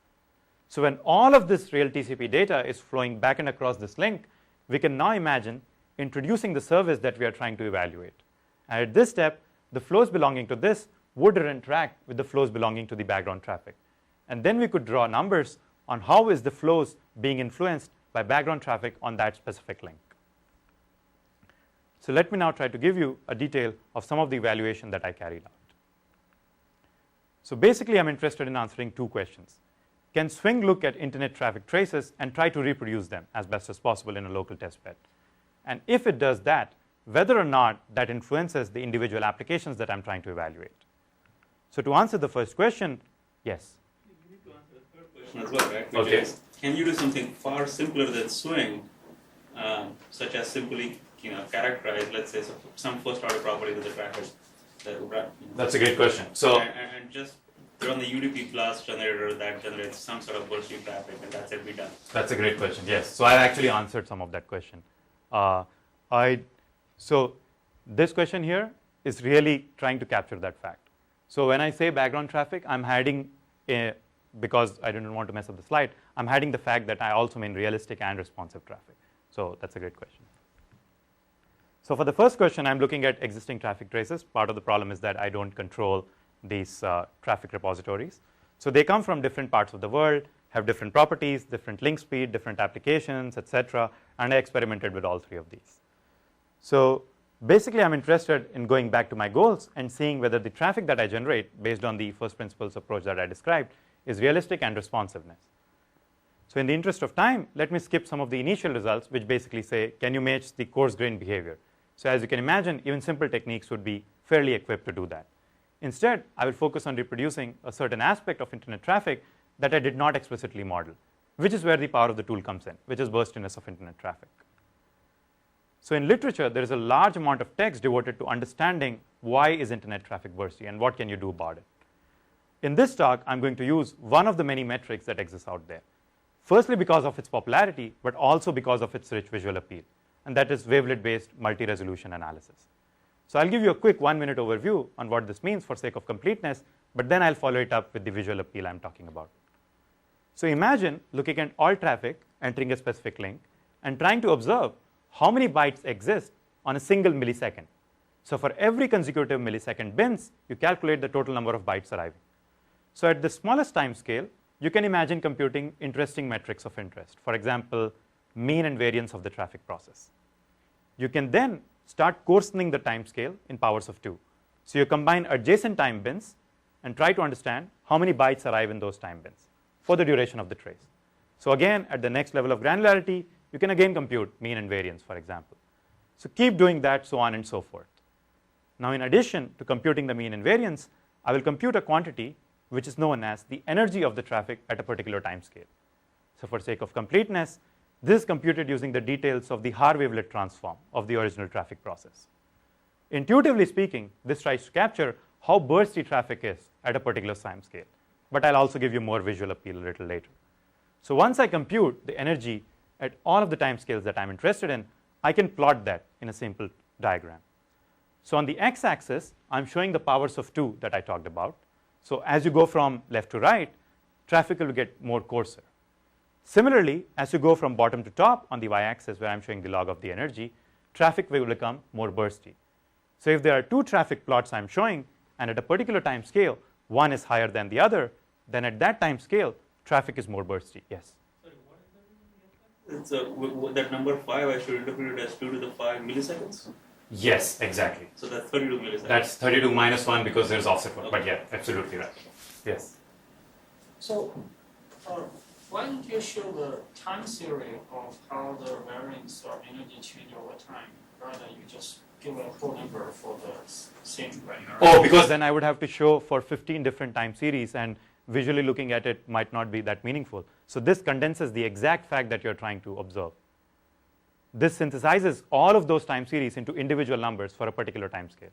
So when all of this real TCP data is flowing back and across this link, we can now imagine introducing the service that we are trying to evaluate. And at this step, the flows belonging to this would interact with the flows belonging to the background traffic. And then we could draw numbers on how is the flows being influenced by background traffic on that specific link. So let me now try to give you a detail of some of the evaluation that I carried out. So basically, I'm interested in answering two questions. Can Swing look at internet traffic traces and try to reproduce them as best as possible in a local testbed? And if it does that, whether or not that influences the individual applications that I'm trying to evaluate. So to answer the first question, yes. You need to answer the third question as well, right? Which is, can you do something far simpler than Swing, such as simply characterize, let's say, some first order property to the trackers that run? That's a great question. So and just run the UDP plus generator that generates some sort of bursty traffic, and that's it, be done. That's a great question. Yes. So I actually answered some of that question. So this question here is really trying to capture that fact. So when I say background traffic, I'm hiding, because I didn't want to mess up the slide, I'm hiding the fact that I also mean realistic and responsive traffic. So that's a great question. So for the first question, I'm looking at existing traffic traces. Part of the problem is that I don't control these traffic repositories. So they come from different parts of the world, have different properties, different link speed, different applications, etc. And I experimented with all three of these. So basically, I'm interested in going back to my goals and seeing whether the traffic that I generate based on the first principles approach that I described is realistic and responsiveness. So in the interest of time, let me skip some of the initial results, which basically say, can you match the coarse grained behavior? So as you can imagine, even simple techniques would be fairly equipped to do that. Instead, I will focus on reproducing a certain aspect of internet traffic that I did not explicitly model. which is where the power of the tool comes in, which is burstiness of internet traffic. So in literature, there is a large amount of text devoted to understanding why is internet traffic bursty and what can you do about it. In this talk, I'm going to use one of the many metrics that exists out there. Firstly, because of its popularity, but also because of its rich visual appeal, and that is wavelet-based multi-resolution analysis. So I'll give you a quick 1-minute overview on what this means for sake of completeness, but then I'll follow it up with the visual appeal I'm talking about. So imagine looking at all traffic, entering a specific link, and trying to observe how many bytes exist on a single millisecond. So for every consecutive millisecond bins, you calculate the total number of bytes arriving. So at the smallest time scale, you can imagine computing interesting metrics of interest. For example, mean and variance of the traffic process. You can then start coarsening the time scale in powers of 2. So you combine adjacent time bins and try to understand how many bytes arrive in those time bins for the duration of the trace. So again, at the next level of granularity, you can again compute mean and variance, for example. So keep doing that, so on and so forth. Now, in addition to computing the mean and variance, I will compute a quantity which is known as the energy of the traffic at a particular time scale. So for sake of completeness, this is computed using the details of the Haar-Wavelet transform of the original traffic process. Intuitively speaking, this tries to capture how bursty traffic is at a particular time scale, but I'll also give you more visual appeal a little later. So once I compute the energy at all of the time scales that I'm interested in, I can plot that in a simple diagram. So on the x-axis, I'm showing the powers of 2 that I talked about. So as you go from left to right, traffic will get more coarser. Similarly, as you go from bottom to top on the y-axis, where I'm showing the log of the energy, traffic will become more bursty. So if there are 2 traffic plots I'm showing, and at a particular time scale, one is higher than the other, then at that time scale, traffic is more bursty. Yes? So that number 5, I should interpret it as 2 to the 5 milliseconds? Yes, exactly. So that's 32 milliseconds. That's 32 minus 1 because there's offset 1. But yeah, absolutely right. Yes. So, why don't you show the time series of how the variance or energy change over time, rather than you just give a whole number for the same granularity? Oh, because then I would have to show for 15 different time series, and visually looking at it might not be that meaningful. So this condenses the exact fact that you're trying to observe. This synthesizes all of those time series into individual numbers for a particular time scale.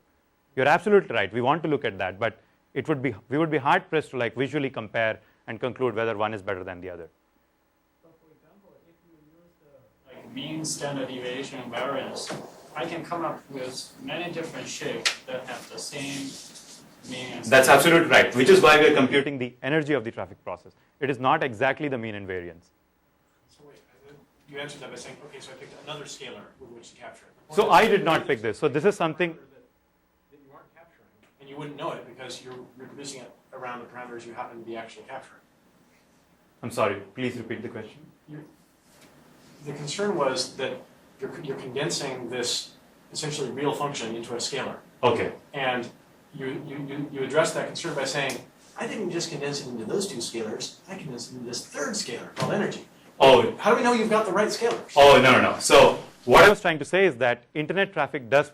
You're absolutely right. We want to look at that, but we would be hard pressed to like visually compare and conclude whether one is better than the other. So for example, if you use the like mean, standard deviation, and variance, I can come up with many different shapes that have the same mean and That's absolutely right, which is why we're computing the energy of the traffic process. It is not exactly the mean and variance. So wait, you answered that by saying, okay, so I picked another scalar with which to capture it. So I did not pick this. So this is something that you aren't capturing, and you wouldn't know it because you're reproducing it around the parameters you happen to be actually capturing. I'm sorry, please repeat the question. The concern was that you're condensing this essentially real function into a scalar. Okay. And you address that concern by saying, I didn't just condense it into those 2 scalars, I condensed it into this 3rd scalar called energy. Oh. How do we know you've got the right scalars? Oh, no. So what I was trying to say is that internet traffic does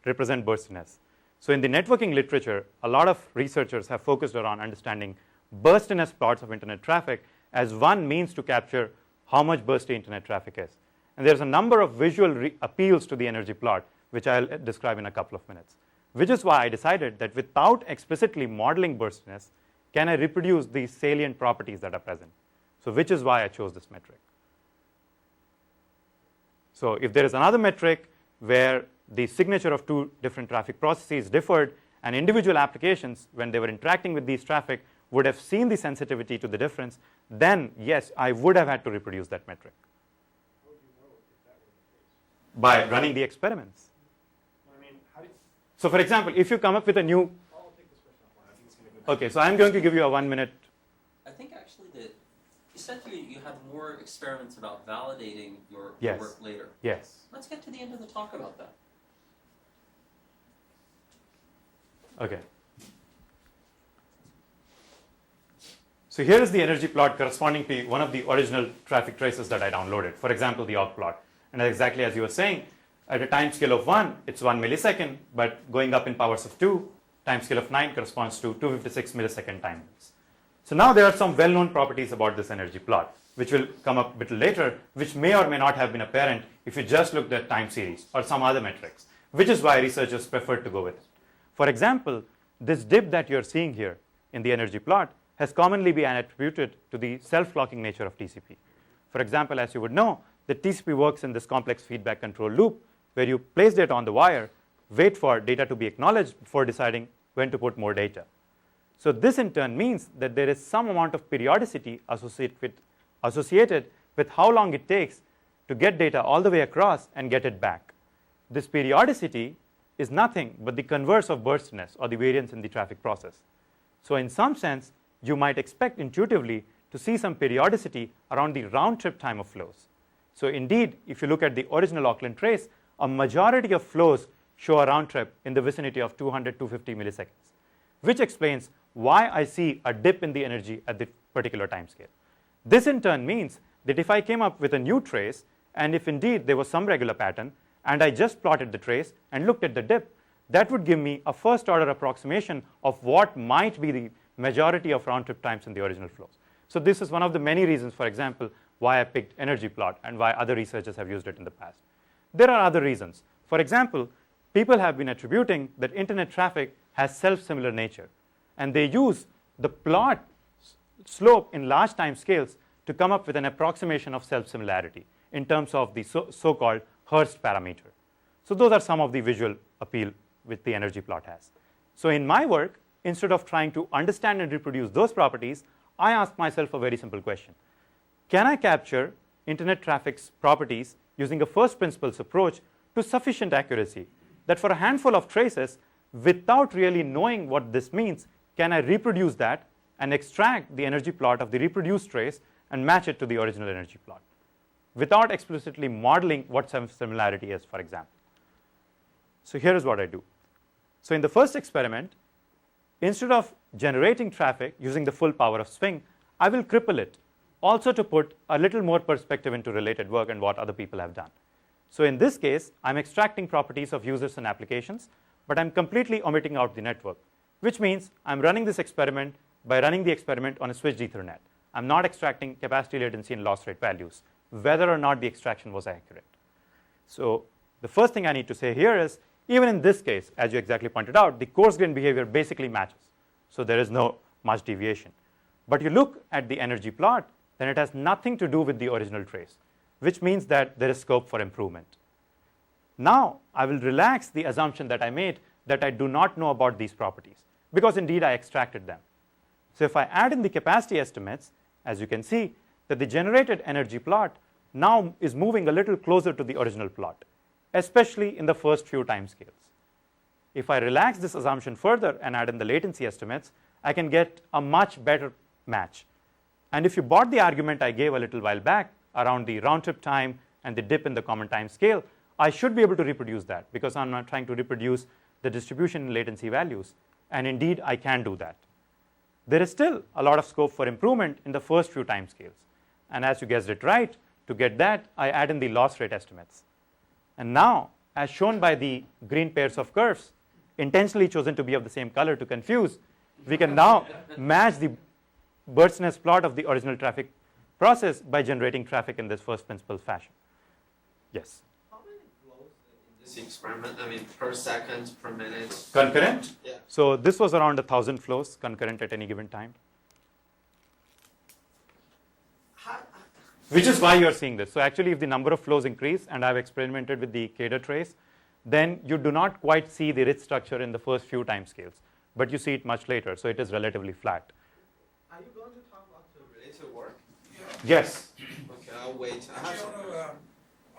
represent burstiness. So in the networking literature, a lot of researchers have focused around understanding burstiness plots of internet traffic as one means to capture how much bursty internet traffic is. And there's a number of visual appeals to the energy plot, which I'll describe in a couple of minutes, which is why I decided that without explicitly modeling burstiness, can I reproduce these salient properties that are present? So which is why I chose this metric. So if there is another metric where the signature of 2 different traffic processes differed, and individual applications, when they were interacting with these traffic, would have seen the sensitivity to the difference, then yes, I would have had to reproduce that metric. How would you know if that were the case? By running the experiments. I mean, how do you... So for example, if you come up with a new... I'll take this question offline. I think it's going to be good. Okay, so I'm going to give you a 1-minute. I think actually that you said you have more experiments about validating your Yes. work later. Yes. Let's get to the end of the talk about that. Okay. So here is the energy plot corresponding to one of the original traffic traces that I downloaded. For example, the awk plot. And exactly as you were saying, at a time scale of 1, it's 1 millisecond, but going up in powers of 2, time scale of 9 corresponds to 256 millisecond time. So now there are some well-known properties about this energy plot. which will come up a bit later, which may or may not have been apparent if you just looked at time series or some other metrics, which is why researchers preferred to go with it. For example, this dip that you're seeing here in the energy plot has commonly been attributed to the self-clocking nature of TCP. For example, as you would know, the TCP works in this complex feedback control loop where you place data on the wire, wait for data to be acknowledged before deciding when to put more data. So this in turn means that there is some amount of periodicity associated with how long it takes to get data all the way across and get it back. This periodicity is nothing but the converse of burstiness or the variance in the traffic process. So in some sense, you might expect intuitively to see some periodicity around the round trip time of flows. So indeed, if you look at the original Auckland trace, a majority of flows show a round trip in the vicinity of 200-250 milliseconds, which explains why I see a dip in the energy at the particular time scale. This in turn means that if I came up with a new trace, and if indeed there was some regular pattern, and I just plotted the trace and looked at the dip, that would give me a first order approximation of what might be the majority of round trip times in the original flows. So this is one of the many reasons, for example, why I picked energy plot and why other researchers have used it in the past. There are other reasons. For example, people have been attributing that internet traffic has self-similar nature, and they use the plot slope in large time scales to come up with an approximation of self-similarity in terms of the so-called Hurst parameter. So those are some of the visual appeal which the energy plot has. So in my work, instead of trying to understand and reproduce those properties, I ask myself a very simple question. Can I capture internet traffic's properties using a first principles approach to sufficient accuracy that for a handful of traces, without really knowing what this means, can I reproduce that and extract the energy plot of the reproduced trace and match it to the original energy plot without explicitly modeling what some similarity is, for example. So here is what I do. So in the first experiment, instead of generating traffic using the full power of swing, I will cripple it, also to put a little more perspective into related work and what other people have done. So in this case, I'm extracting properties of users and applications, but I'm completely omitting out the network, which means I'm running this experiment by running the experiment on a switched Ethernet. I'm not extracting capacity, latency, and loss rate values, whether or not the extraction was accurate. So the first thing I need to say here is, even in this case, as you exactly pointed out, the coarse grain behavior basically matches. So there is no much deviation. But you look at the energy plot, then it has nothing to do with the original trace, which means that there is scope for improvement. Now I will relax the assumption that I made that I do not know about these properties, because indeed I extracted them. So if I add in the capacity estimates, as you can see, that the generated energy plot now is moving a little closer to the original plot, especially in the first few time scales. If I relax this assumption further and add in the latency estimates, I can get a much better match. And if you bought the argument I gave a little while back around the round trip time and the dip in the common time scale, I should be able to reproduce that, because I'm not trying to reproduce the distribution in latency values. And indeed, I can do that. There is still a lot of scope for improvement in the first few time scales. And as you guessed it right, to get that, I add in the loss rate estimates. And now, as shown by the green pairs of curves, intentionally chosen to be of the same color to confuse, we can now match the burstiness plot of the original traffic process by generating traffic in this first principles fashion. Yes? How many flows in this experiment? I mean, per second, per minute? Concurrent? Yeah. So this was around 1,000 flows concurrent at any given time. Which is why you're seeing this. So actually, if the number of flows increase, and I've experimented with the Kader trace, then you do not quite see the rich structure in the first few time scales, but you see it much later, so it is relatively flat. Are you going to talk about the related work? Yes. Okay, I'll wait. I have some.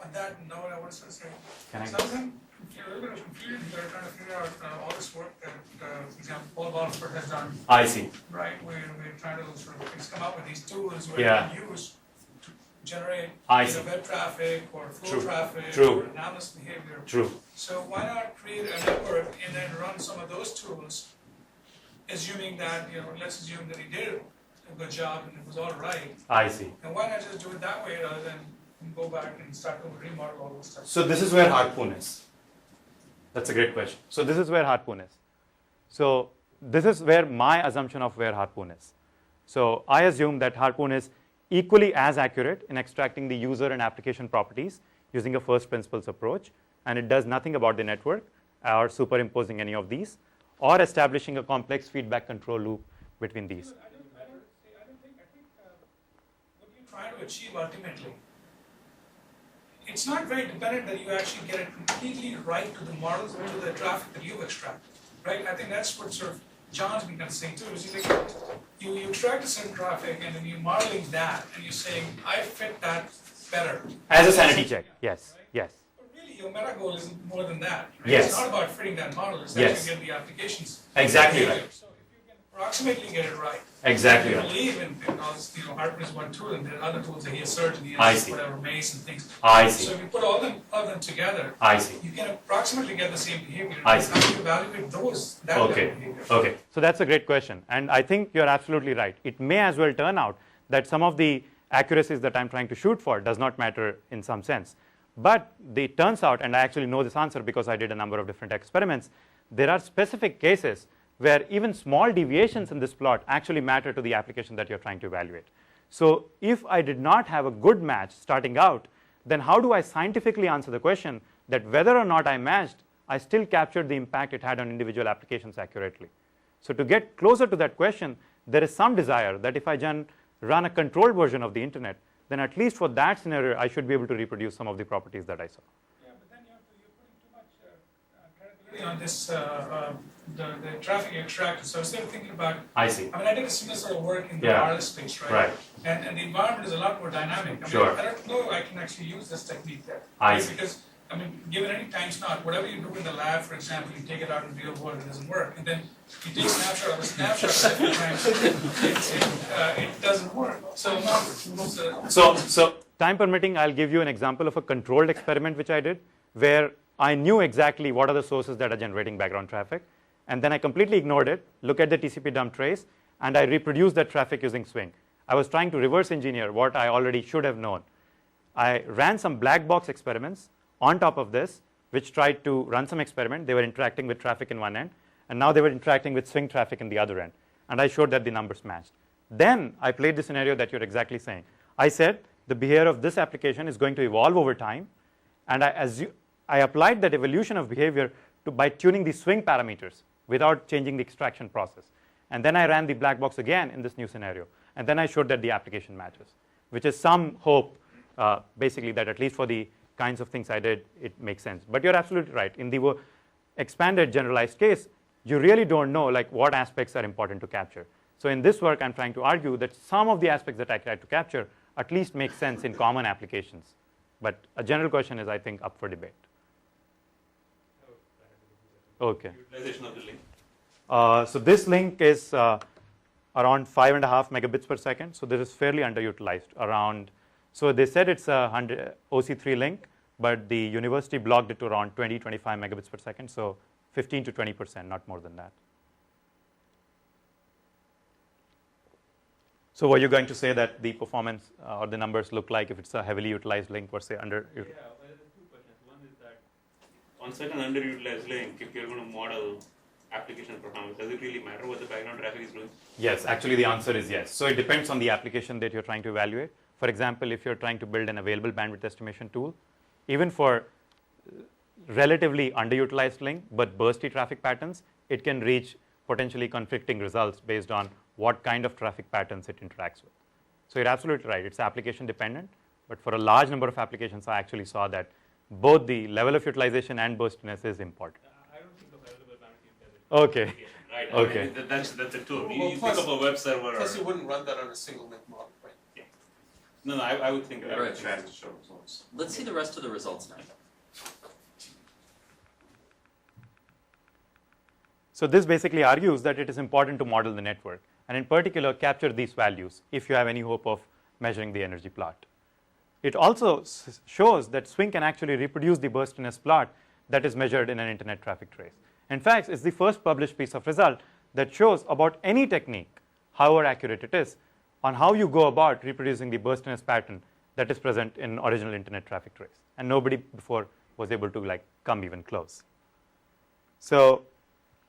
On that note, I want to say Can a little bit of confusion here, trying to figure out all this work that, for example, Paul Balfour has done. I see. Right, we're trying to sort of come up with these tools where Yeah. you can use to generate see. web traffic or flow True. traffic True. or anomalous behavior. True. So why not create a network and then run some of those tools, assuming that, let's assume that he did a good job and it was all right. I see. And why not just do it that way rather than go back and start to remodel all this stuff? So this is where Harpoon is. That's a great question. So this is where Harpoon is. So this is where my assumption of where Harpoon is. So I assume that Harpoon is, equally as accurate in extracting the user and application properties using a first principles approach, and it does nothing about the network or superimposing any of these or establishing a complex feedback control loop between these. I think what you're trying to achieve ultimately, it's not very dependent that you actually get it completely right to the models or to the traffic that you've extracted, right? I think that's what sort of John's been kind of saying too, is like you extract a certain traffic and then you're modeling that and you're saying, I fit that better. As a sanity check, yes, right? Yes. But really your meta goal is more than that, right? Yes. It's not about fitting that model, it's yes. actually get the applications. Exactly right. So if you can approximately get it right, exactly I right. believe in technology, Harper is one tool and there are other tools that he has searched and he I has see. whatever Mace and things. I see. So if you put all of them together, I see. you can approximately get the same behavior. I see. How do you evaluate that okay. behavior? Okay. So that's a great question. And I think you're absolutely right. It may as well turn out that some of the accuracies that I'm trying to shoot for does not matter in some sense. But it turns out, and I actually know this answer because I did a number of different experiments, there are specific cases where even small deviations in this plot actually matter to the application that you're trying to evaluate. So if I did not have a good match starting out, then how do I scientifically answer the question that whether or not I matched, I still captured the impact it had on individual applications accurately? So to get closer to that question, there is some desire that if I run a controlled version of the internet, then at least for that scenario, I should be able to reproduce some of the properties that I saw. Yeah, but then you're putting too much credibility on this, the traffic extractor. So instead of thinking about, I see. I mean, I did a similar sort of work in the wireless space, right? Right. And the environment is a lot more dynamic. I mean, sure. I don't know if I can actually use this technique there. I right? see. Because, I mean, given any time slot, whatever you do in the lab, for example, you take it out in the real world, it doesn't work. And then you take a snapshot of a snapshot several times, it doesn't work. So time permitting, I'll give you an example of a controlled experiment which I did, where I knew exactly what are the sources that are generating background traffic. And then I completely ignored it, look at the TCP dump trace, and I reproduced that traffic using Swing. I was trying to reverse engineer what I already should have known. I ran some black box experiments on top of this, which tried to run some experiment. They were interacting with traffic in one end, and now they were interacting with Swing traffic in the other end. And I showed that the numbers matched. Then I played the scenario that you're exactly saying. I said the behavior of this application is going to evolve over time, and I applied that evolution of behavior by tuning the Swing parameters without changing the extraction process. And then I ran the black box again in this new scenario. And then I showed that the application matches, which is some hope, basically, that at least for the kinds of things I did, it makes sense. But you're absolutely right. In the expanded generalized case, you really don't know like what aspects are important to capture. So in this work, I'm trying to argue that some of the aspects that I tried to capture at least make sense in common applications. But a general question is, I think, up for debate. Okay. Utilization of the link. So this link is around 5.5 megabits per second. So this is fairly underutilized. So they said it's a OC3 link, but the university blocked it to around 20-25 megabits per second. So 15 to 20%, not more than that. So were you going to say that the performance or the numbers look like if it's a heavily utilized link versus under? Yeah, well, there's two questions. One is that on such an underutilized link, if you're going to model application performance, does it really matter what the background traffic is doing? Yes, actually the answer is yes. So it depends on the application that you're trying to evaluate. For example, if you're trying to build an available bandwidth estimation tool, even for relatively underutilized link but bursty traffic patterns, it can reach potentially conflicting results based on what kind of traffic patterns it interacts with. So you're absolutely right. It's application dependent. But for a large number of applications, I actually saw that both the level of utilization and burstiness is important. I don't think of available bandwidth. Okay. Right. Okay. I mean, that's a tool. Well, You think of a web server. Plus, you wouldn't run that on a single link model, right? Yeah. No, I would think Right. about Trying to show results. Let's see the rest of the results now. So this basically argues that it is important to model the network, and in particular, capture these values if you have any hope of measuring the energy plot. It also shows that Swing can actually reproduce the burstiness plot that is measured in an internet traffic trace. In fact, it's the first published piece of result that shows about any technique, however accurate it is, on how you go about reproducing the burstiness pattern that is present in original internet traffic trace. And nobody before was able to come even close. So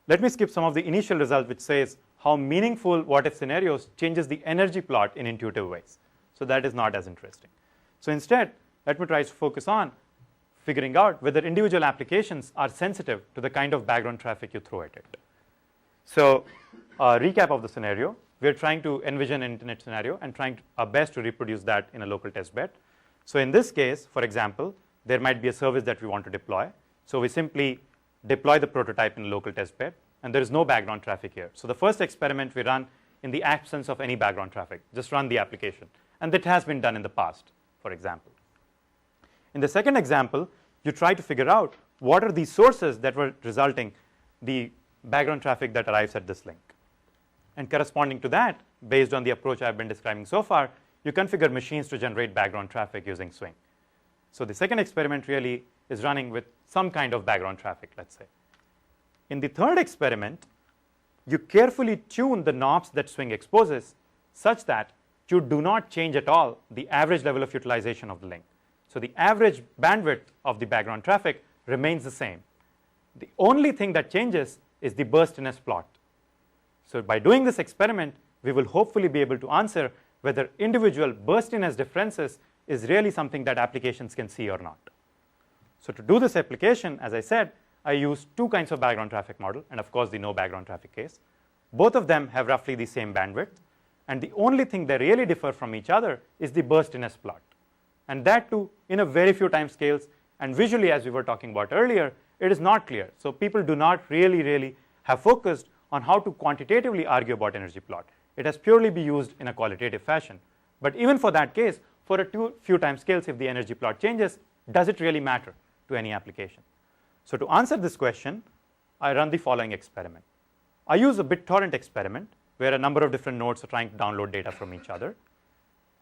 let me skip some of the initial results which says how meaningful what-if scenarios changes the energy plot in intuitive ways. so that is not as interesting. So instead, let me try to focus on figuring out whether individual applications are sensitive to the kind of background traffic you throw at it. So recap of the scenario, we are trying to envision an internet scenario and trying our best to reproduce that in a local test bed. So in this case, for example, there might be a service that we want to deploy. So we simply deploy the prototype in a local test bed, and there is no background traffic here. So the first experiment we run in the absence of any background traffic, just run the application. And that has been done in the past, for example. In the second example, you try to figure out what are the sources that were resulting the background traffic that arrives at this link. And corresponding to that, based on the approach I've been describing so far, you configure machines to generate background traffic using Swing. So the second experiment really is running with some kind of background traffic, let's say. In the third experiment, you carefully tune the knobs that Swing exposes such that you do not change at all the average level of utilization of the link. So the average bandwidth of the background traffic remains the same. The only thing that changes is the burstiness plot. So by doing this experiment, we will hopefully be able to answer whether individual burstiness differences is really something that applications can see or not. So to do this application, as I said, I use two kinds of background traffic model, and of course the no background traffic case. Both of them have roughly the same bandwidth, and the only thing they really differ from each other is the burstiness plot. And that too in a very few time scales, and visually, as we were talking about earlier, it is not clear. So people do not really have focused on how to quantitatively argue about energy plot. It has purely been used in a qualitative fashion. But even for that case, for a few time scales, if the energy plot changes, does it really matter to any application? So to answer this question, I run the following experiment. I use a BitTorrent experiment where a number of different nodes are trying to download data from each other.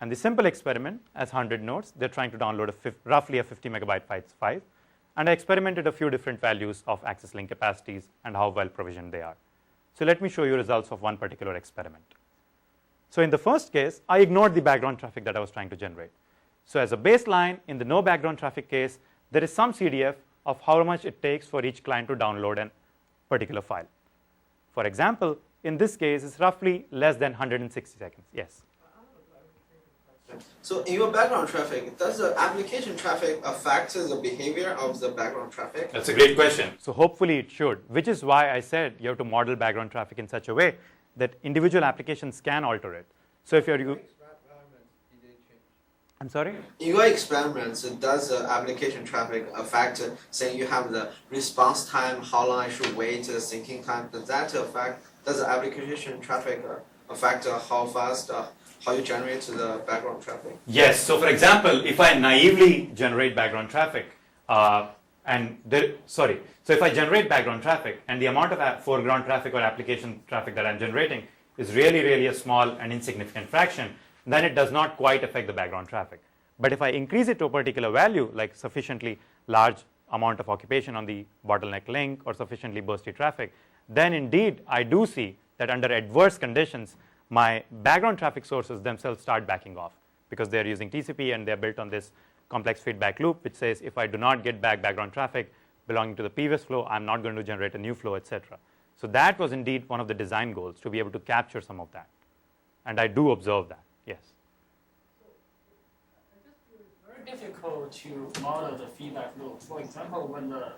And the simple experiment has 100 nodes. They're trying to download roughly a 50 megabyte file. And I experimented a few different values of access link capacities and how well provisioned they are. So let me show you results of one particular experiment. So in the first case, I ignored the background traffic that I was trying to generate. So as a baseline, in the no background traffic case, there is some CDF of how much it takes for each client to download a particular file. For example, in this case, it's roughly less than 160 seconds. Yes? So in your background traffic, does the application traffic affect the behavior of the background traffic? That's a great question. So hopefully it should, which is why I said you have to model background traffic in such a way that individual applications can alter it. So if you're I'm sorry? In your experiments, does the application traffic affect, say you have the response time, how long I should wait, syncing time, does the application traffic affect how fast, how you generate the background traffic? Yes, so for example, if I naively generate background traffic, so if I generate background traffic and the amount of foreground traffic or application traffic that I'm generating is really a small and insignificant fraction, then it does not quite affect the background traffic. But if I increase it to a particular value, like sufficiently large amount of occupation on the bottleneck link or sufficiently bursty traffic, then indeed I do see that under adverse conditions, my background traffic sources themselves start backing off because they're using TCP and they're built on this complex feedback loop, which says if I do not get back background traffic belonging to the previous flow, I'm not going to generate a new flow, etc. So that was indeed one of the design goals, to be able to capture some of that. And I do observe that, yes. It's very difficult to model the feedback loop. For example, when the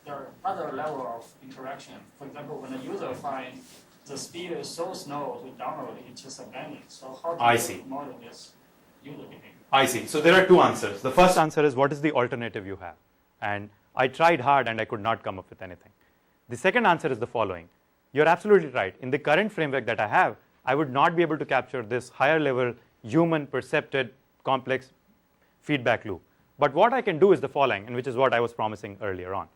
there are other level of interaction. For example, when the user finds the speed is so slow to download, it just abandons. So how do you model this user behavior? I see. So there are two answers. The first answer is what is the alternative you have? And I tried hard and I could not come up with anything. The second answer is the following. You're absolutely right. In the current framework that I have, I would not be able to capture this higher level human percepted complex feedback loop. But what I can do is the following, and which is what I was promising earlier on.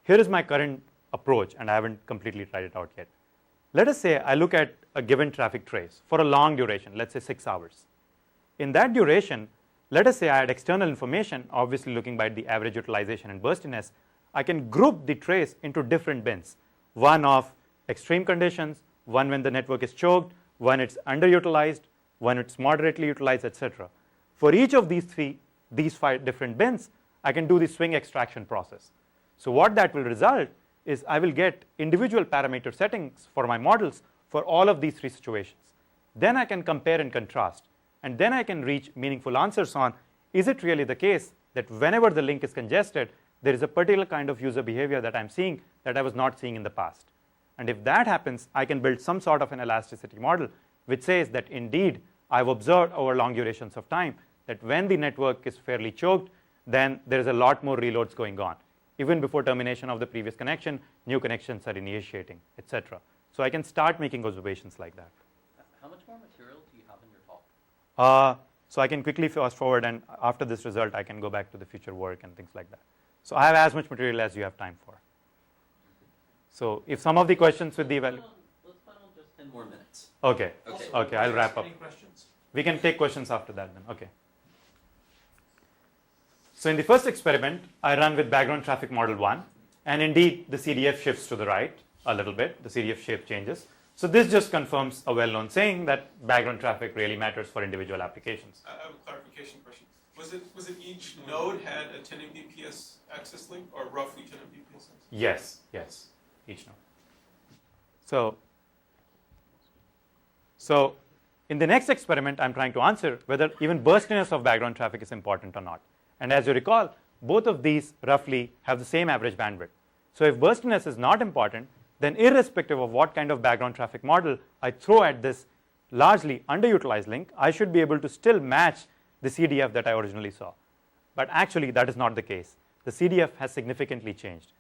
Here is my current approach, and I haven't completely tried it out yet. Let us say I look at a given traffic trace for a long duration, let's say 6 hours. In that duration, let us say I had external information, obviously looking by the average utilization and burstiness. I can group the trace into different bins. One of extreme conditions, one when the network is choked, one it's underutilized, one it's moderately utilized, etc. For each of these 5 different bins, I can do the swing extraction process. So what that will result is I will get individual parameter settings for my models for all of these 3 situations. Then I can compare and contrast and then I can reach meaningful answers on, is it really the case that whenever the link is congested, there is a particular kind of user behavior that I'm seeing that I was not seeing in the past. And if that happens, I can build some sort of an elasticity model which says that indeed I've observed over long durations of time that when the network is fairly choked, then there is a lot more reloads going on. Even before termination of the previous connection, new connections are initiating, etc. So I can start making observations like that. How much more material do you have in your talk? So I can quickly fast forward, and after this result, I can go back to the future work and things like that. So I have as much material as you have time for. So if some of the questions with the evaluation. Let's plan on just 10 more minutes. Okay. Okay. Okay, I'll wrap up. Any questions? We can take questions after that then. Okay. So in the first experiment, I run with background traffic model 1, and indeed the CDF shifts to the right a little bit. The CDF shape changes. So this just confirms a well-known saying that background traffic really matters for individual applications. I have a clarification question. Was it each node had a 10 Mbps access link, or roughly 10 Mbps access? Yes, each node. So in the next experiment, I'm trying to answer whether even burstiness of background traffic is important or not. And as you recall, both of these roughly have the same average bandwidth. So if burstiness is not important, then irrespective of what kind of background traffic model I throw at this largely underutilized link, I should be able to still match the CDF that I originally saw. But actually, that is not the case. The CDF has significantly changed.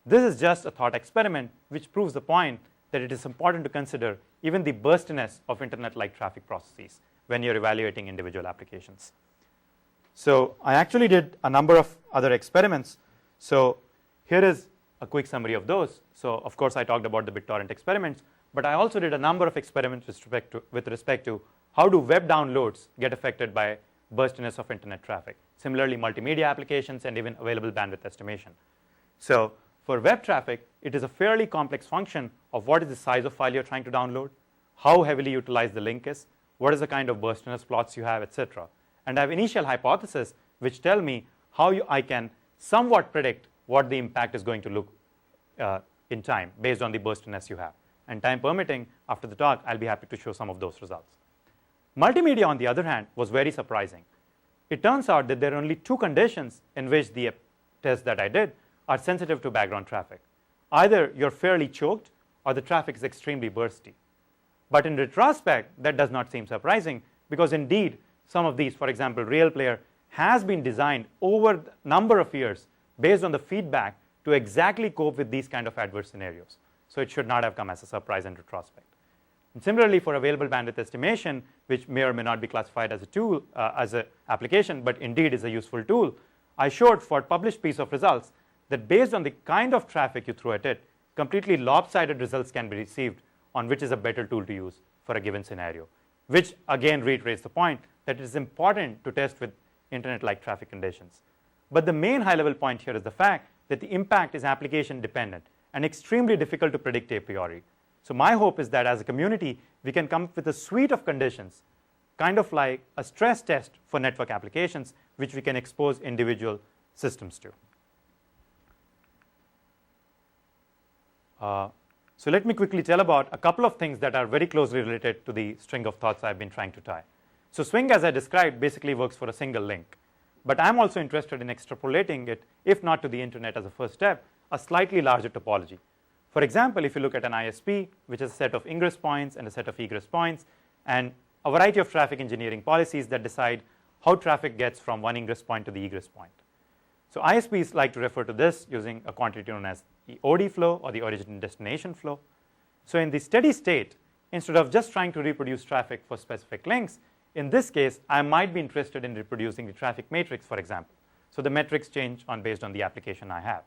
This is just a thought experiment which proves the point that it is important to consider even the burstiness of internet-like traffic processes when you're evaluating individual applications. So I actually did a number of other experiments. So here is a quick summary of those. So of course, I talked about the BitTorrent experiments, but I also did a number of experiments with respect to how do web downloads get affected by burstiness of internet traffic. Similarly, multimedia applications and even available bandwidth estimation. So for web traffic, it is a fairly complex function of what is the size of file you're trying to download, how heavily utilized the link is, what is the kind of burstiness plots you have, etc. And I have initial hypotheses which tell me how I can somewhat predict what the impact is going to look in time based on the burstiness you have. And time permitting, after the talk, I'll be happy to show some of those results. Multimedia, on the other hand, was very surprising. It turns out that there are only two conditions in which the test that I did are sensitive to background traffic. Either you're fairly choked or the traffic is extremely bursty. But in retrospect, that does not seem surprising because indeed, some of these, for example, RealPlayer has been designed over a number of years based on the feedback to exactly cope with these kind of adverse scenarios. So it should not have come as a surprise in retrospect. And similarly, for available bandwidth estimation, which may or may not be classified as a tool, as an application, but indeed is a useful tool, I showed for published piece of results that based on the kind of traffic you throw at it, completely lopsided results can be received on which is a better tool to use for a given scenario, which again reiterates the point that it is important to test with internet-like traffic conditions. But the main high-level point here is the fact that the impact is application dependent and extremely difficult to predict a priori. So my hope is that as a community, we can come up with a suite of conditions, kind of like a stress test for network applications, which we can expose individual systems to. So let me quickly tell about a couple of things that are very closely related to the string of thoughts I've been trying to tie. So Swing, as I described, basically works for a single link. But I'm also interested in extrapolating it, if not to the internet as a first step, a slightly larger topology. For example, if you look at an ISP, which is a set of ingress points and a set of egress points, and a variety of traffic engineering policies that decide how traffic gets from one ingress point to the egress point. So ISPs like to refer to this using a quantity known as the OD flow, or the origin destination flow. So in the steady state, instead of just trying to reproduce traffic for specific links, in this case, I might be interested in reproducing the traffic matrix, for example. So the metrics change based on the application I have.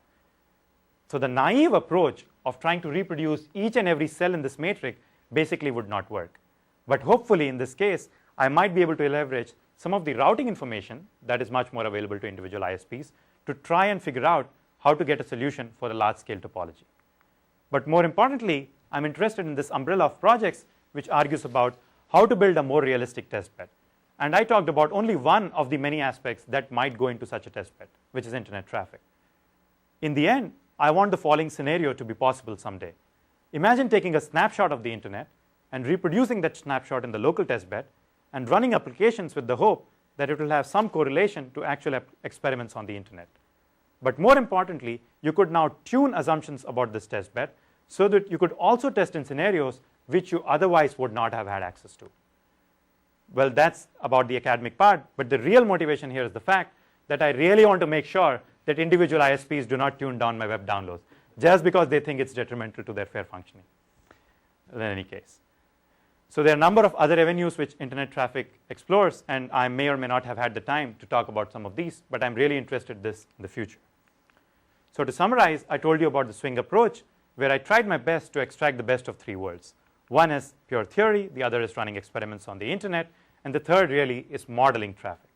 So the naive approach of trying to reproduce each and every cell in this matrix basically would not work. But hopefully, in this case, I might be able to leverage some of the routing information that is much more available to individual ISPs to try and figure out how to get a solution for the large-scale topology. But more importantly, I'm interested in this umbrella of projects which argues about how to build a more realistic testbed. And I talked about only one of the many aspects that might go into such a testbed, which is internet traffic. In the end, I want the following scenario to be possible someday. Imagine taking a snapshot of the internet and reproducing that snapshot in the local testbed, and running applications with the hope that it will have some correlation to actual experiments on the internet. But more importantly, you could now tune assumptions about this test bed so that you could also test in scenarios which you otherwise would not have had access to. Well, that's about the academic part, but the real motivation here is the fact that I really want to make sure that individual ISPs do not tune down my web downloads just because they think it's detrimental to their fair functioning. In any case. So there are a number of other avenues which internet traffic explores, and I may or may not have had the time to talk about some of these, but I'm really interested in this in the future. So to summarize, I told you about the swing approach, where I tried my best to extract the best of three worlds. One is pure theory, the other is running experiments on the internet, and the third really is modeling traffic.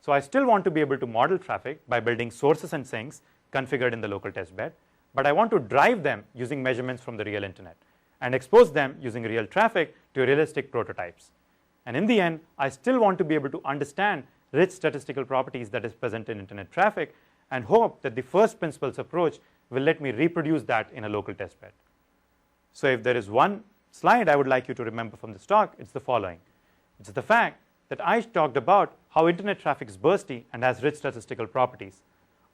So I still want to be able to model traffic by building sources and sinks configured in the local test bed, but I want to drive them using measurements from the real internet and expose them using real traffic to realistic prototypes. And in the end, I still want to be able to understand rich statistical properties that is present in internet traffic and hope that the first principles approach will let me reproduce that in a local test bed. So if there is one slide I would like you to remember from this talk, it's the following. It's the fact that I talked about how internet traffic is bursty and has rich statistical properties.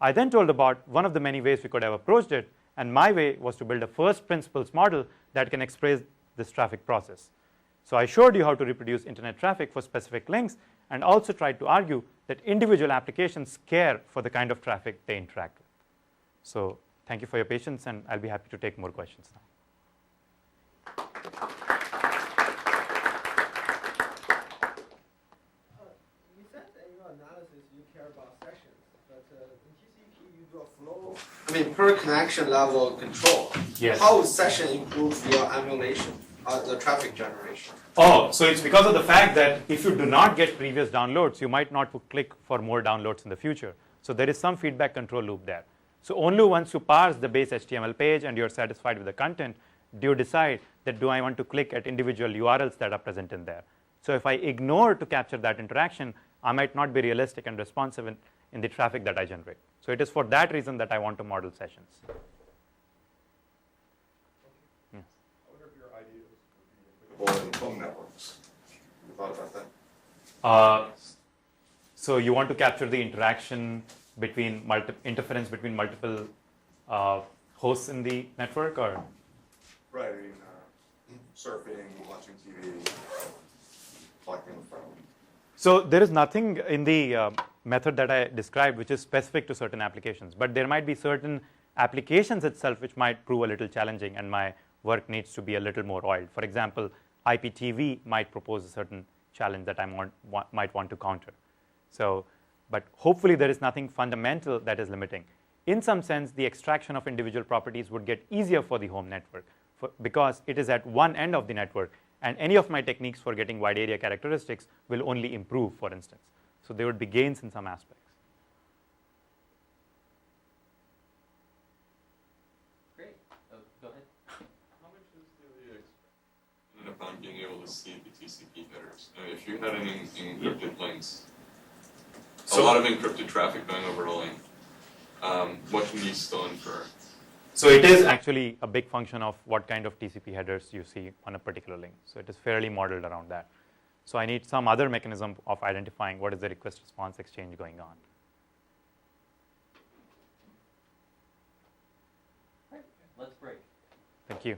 I then told about one of the many ways we could have approached it, and my way was to build a first principles model that can express this traffic process. So I showed you how to reproduce internet traffic for specific links and also tried to argue that individual applications care for the kind of traffic they interact with. So thank you for your patience, and I'll be happy to take more questions now. You said that in your analysis you care about sessions, but in TCP you do a flow. I mean, per connection level control. Yes. How would session improve your emulation, the traffic generation? Oh, so it's because of the fact that if you do not get previous downloads, you might not click for more downloads in the future. So there is some feedback control loop there. So only once you parse the base HTML page and you're satisfied with the content, do you decide that do I want to click at individual URLs that are present in there. So if I ignore to capture that interaction, I might not be realistic and responsive in the traffic that I generate. So it is for that reason that I want to model sessions. I wonder if your ideas would be applicable in phone networks. You thought about that? So you want to capture the interaction between interference between multiple hosts in the network, or? Right, I mean, surfing, watching TV, collecting the phone. So there is nothing in the method that I described which is specific to certain applications, but there might be certain applications itself which might prove a little challenging, and my work needs to be a little more oiled. For example, IPTV might propose a certain challenge that I might want to counter. So, but hopefully there is nothing fundamental that is limiting. In some sense, the extraction of individual properties would get easier for the home network because it is at one end of the network, and any of my techniques for getting wide area characteristics will only improve, for instance. So there would be gains in some aspects. Great. Go ahead. How much is the experiment upon being able to see the TCP headers? If you had any encrypted links, a lot of encrypted traffic going over a link, what can you still infer? So it is actually a big function of what kind of TCP headers you see on a particular link. So it is fairly modeled around that. So I need some other mechanism of identifying what is the request-response exchange going on. Right. Let's break. Thank you.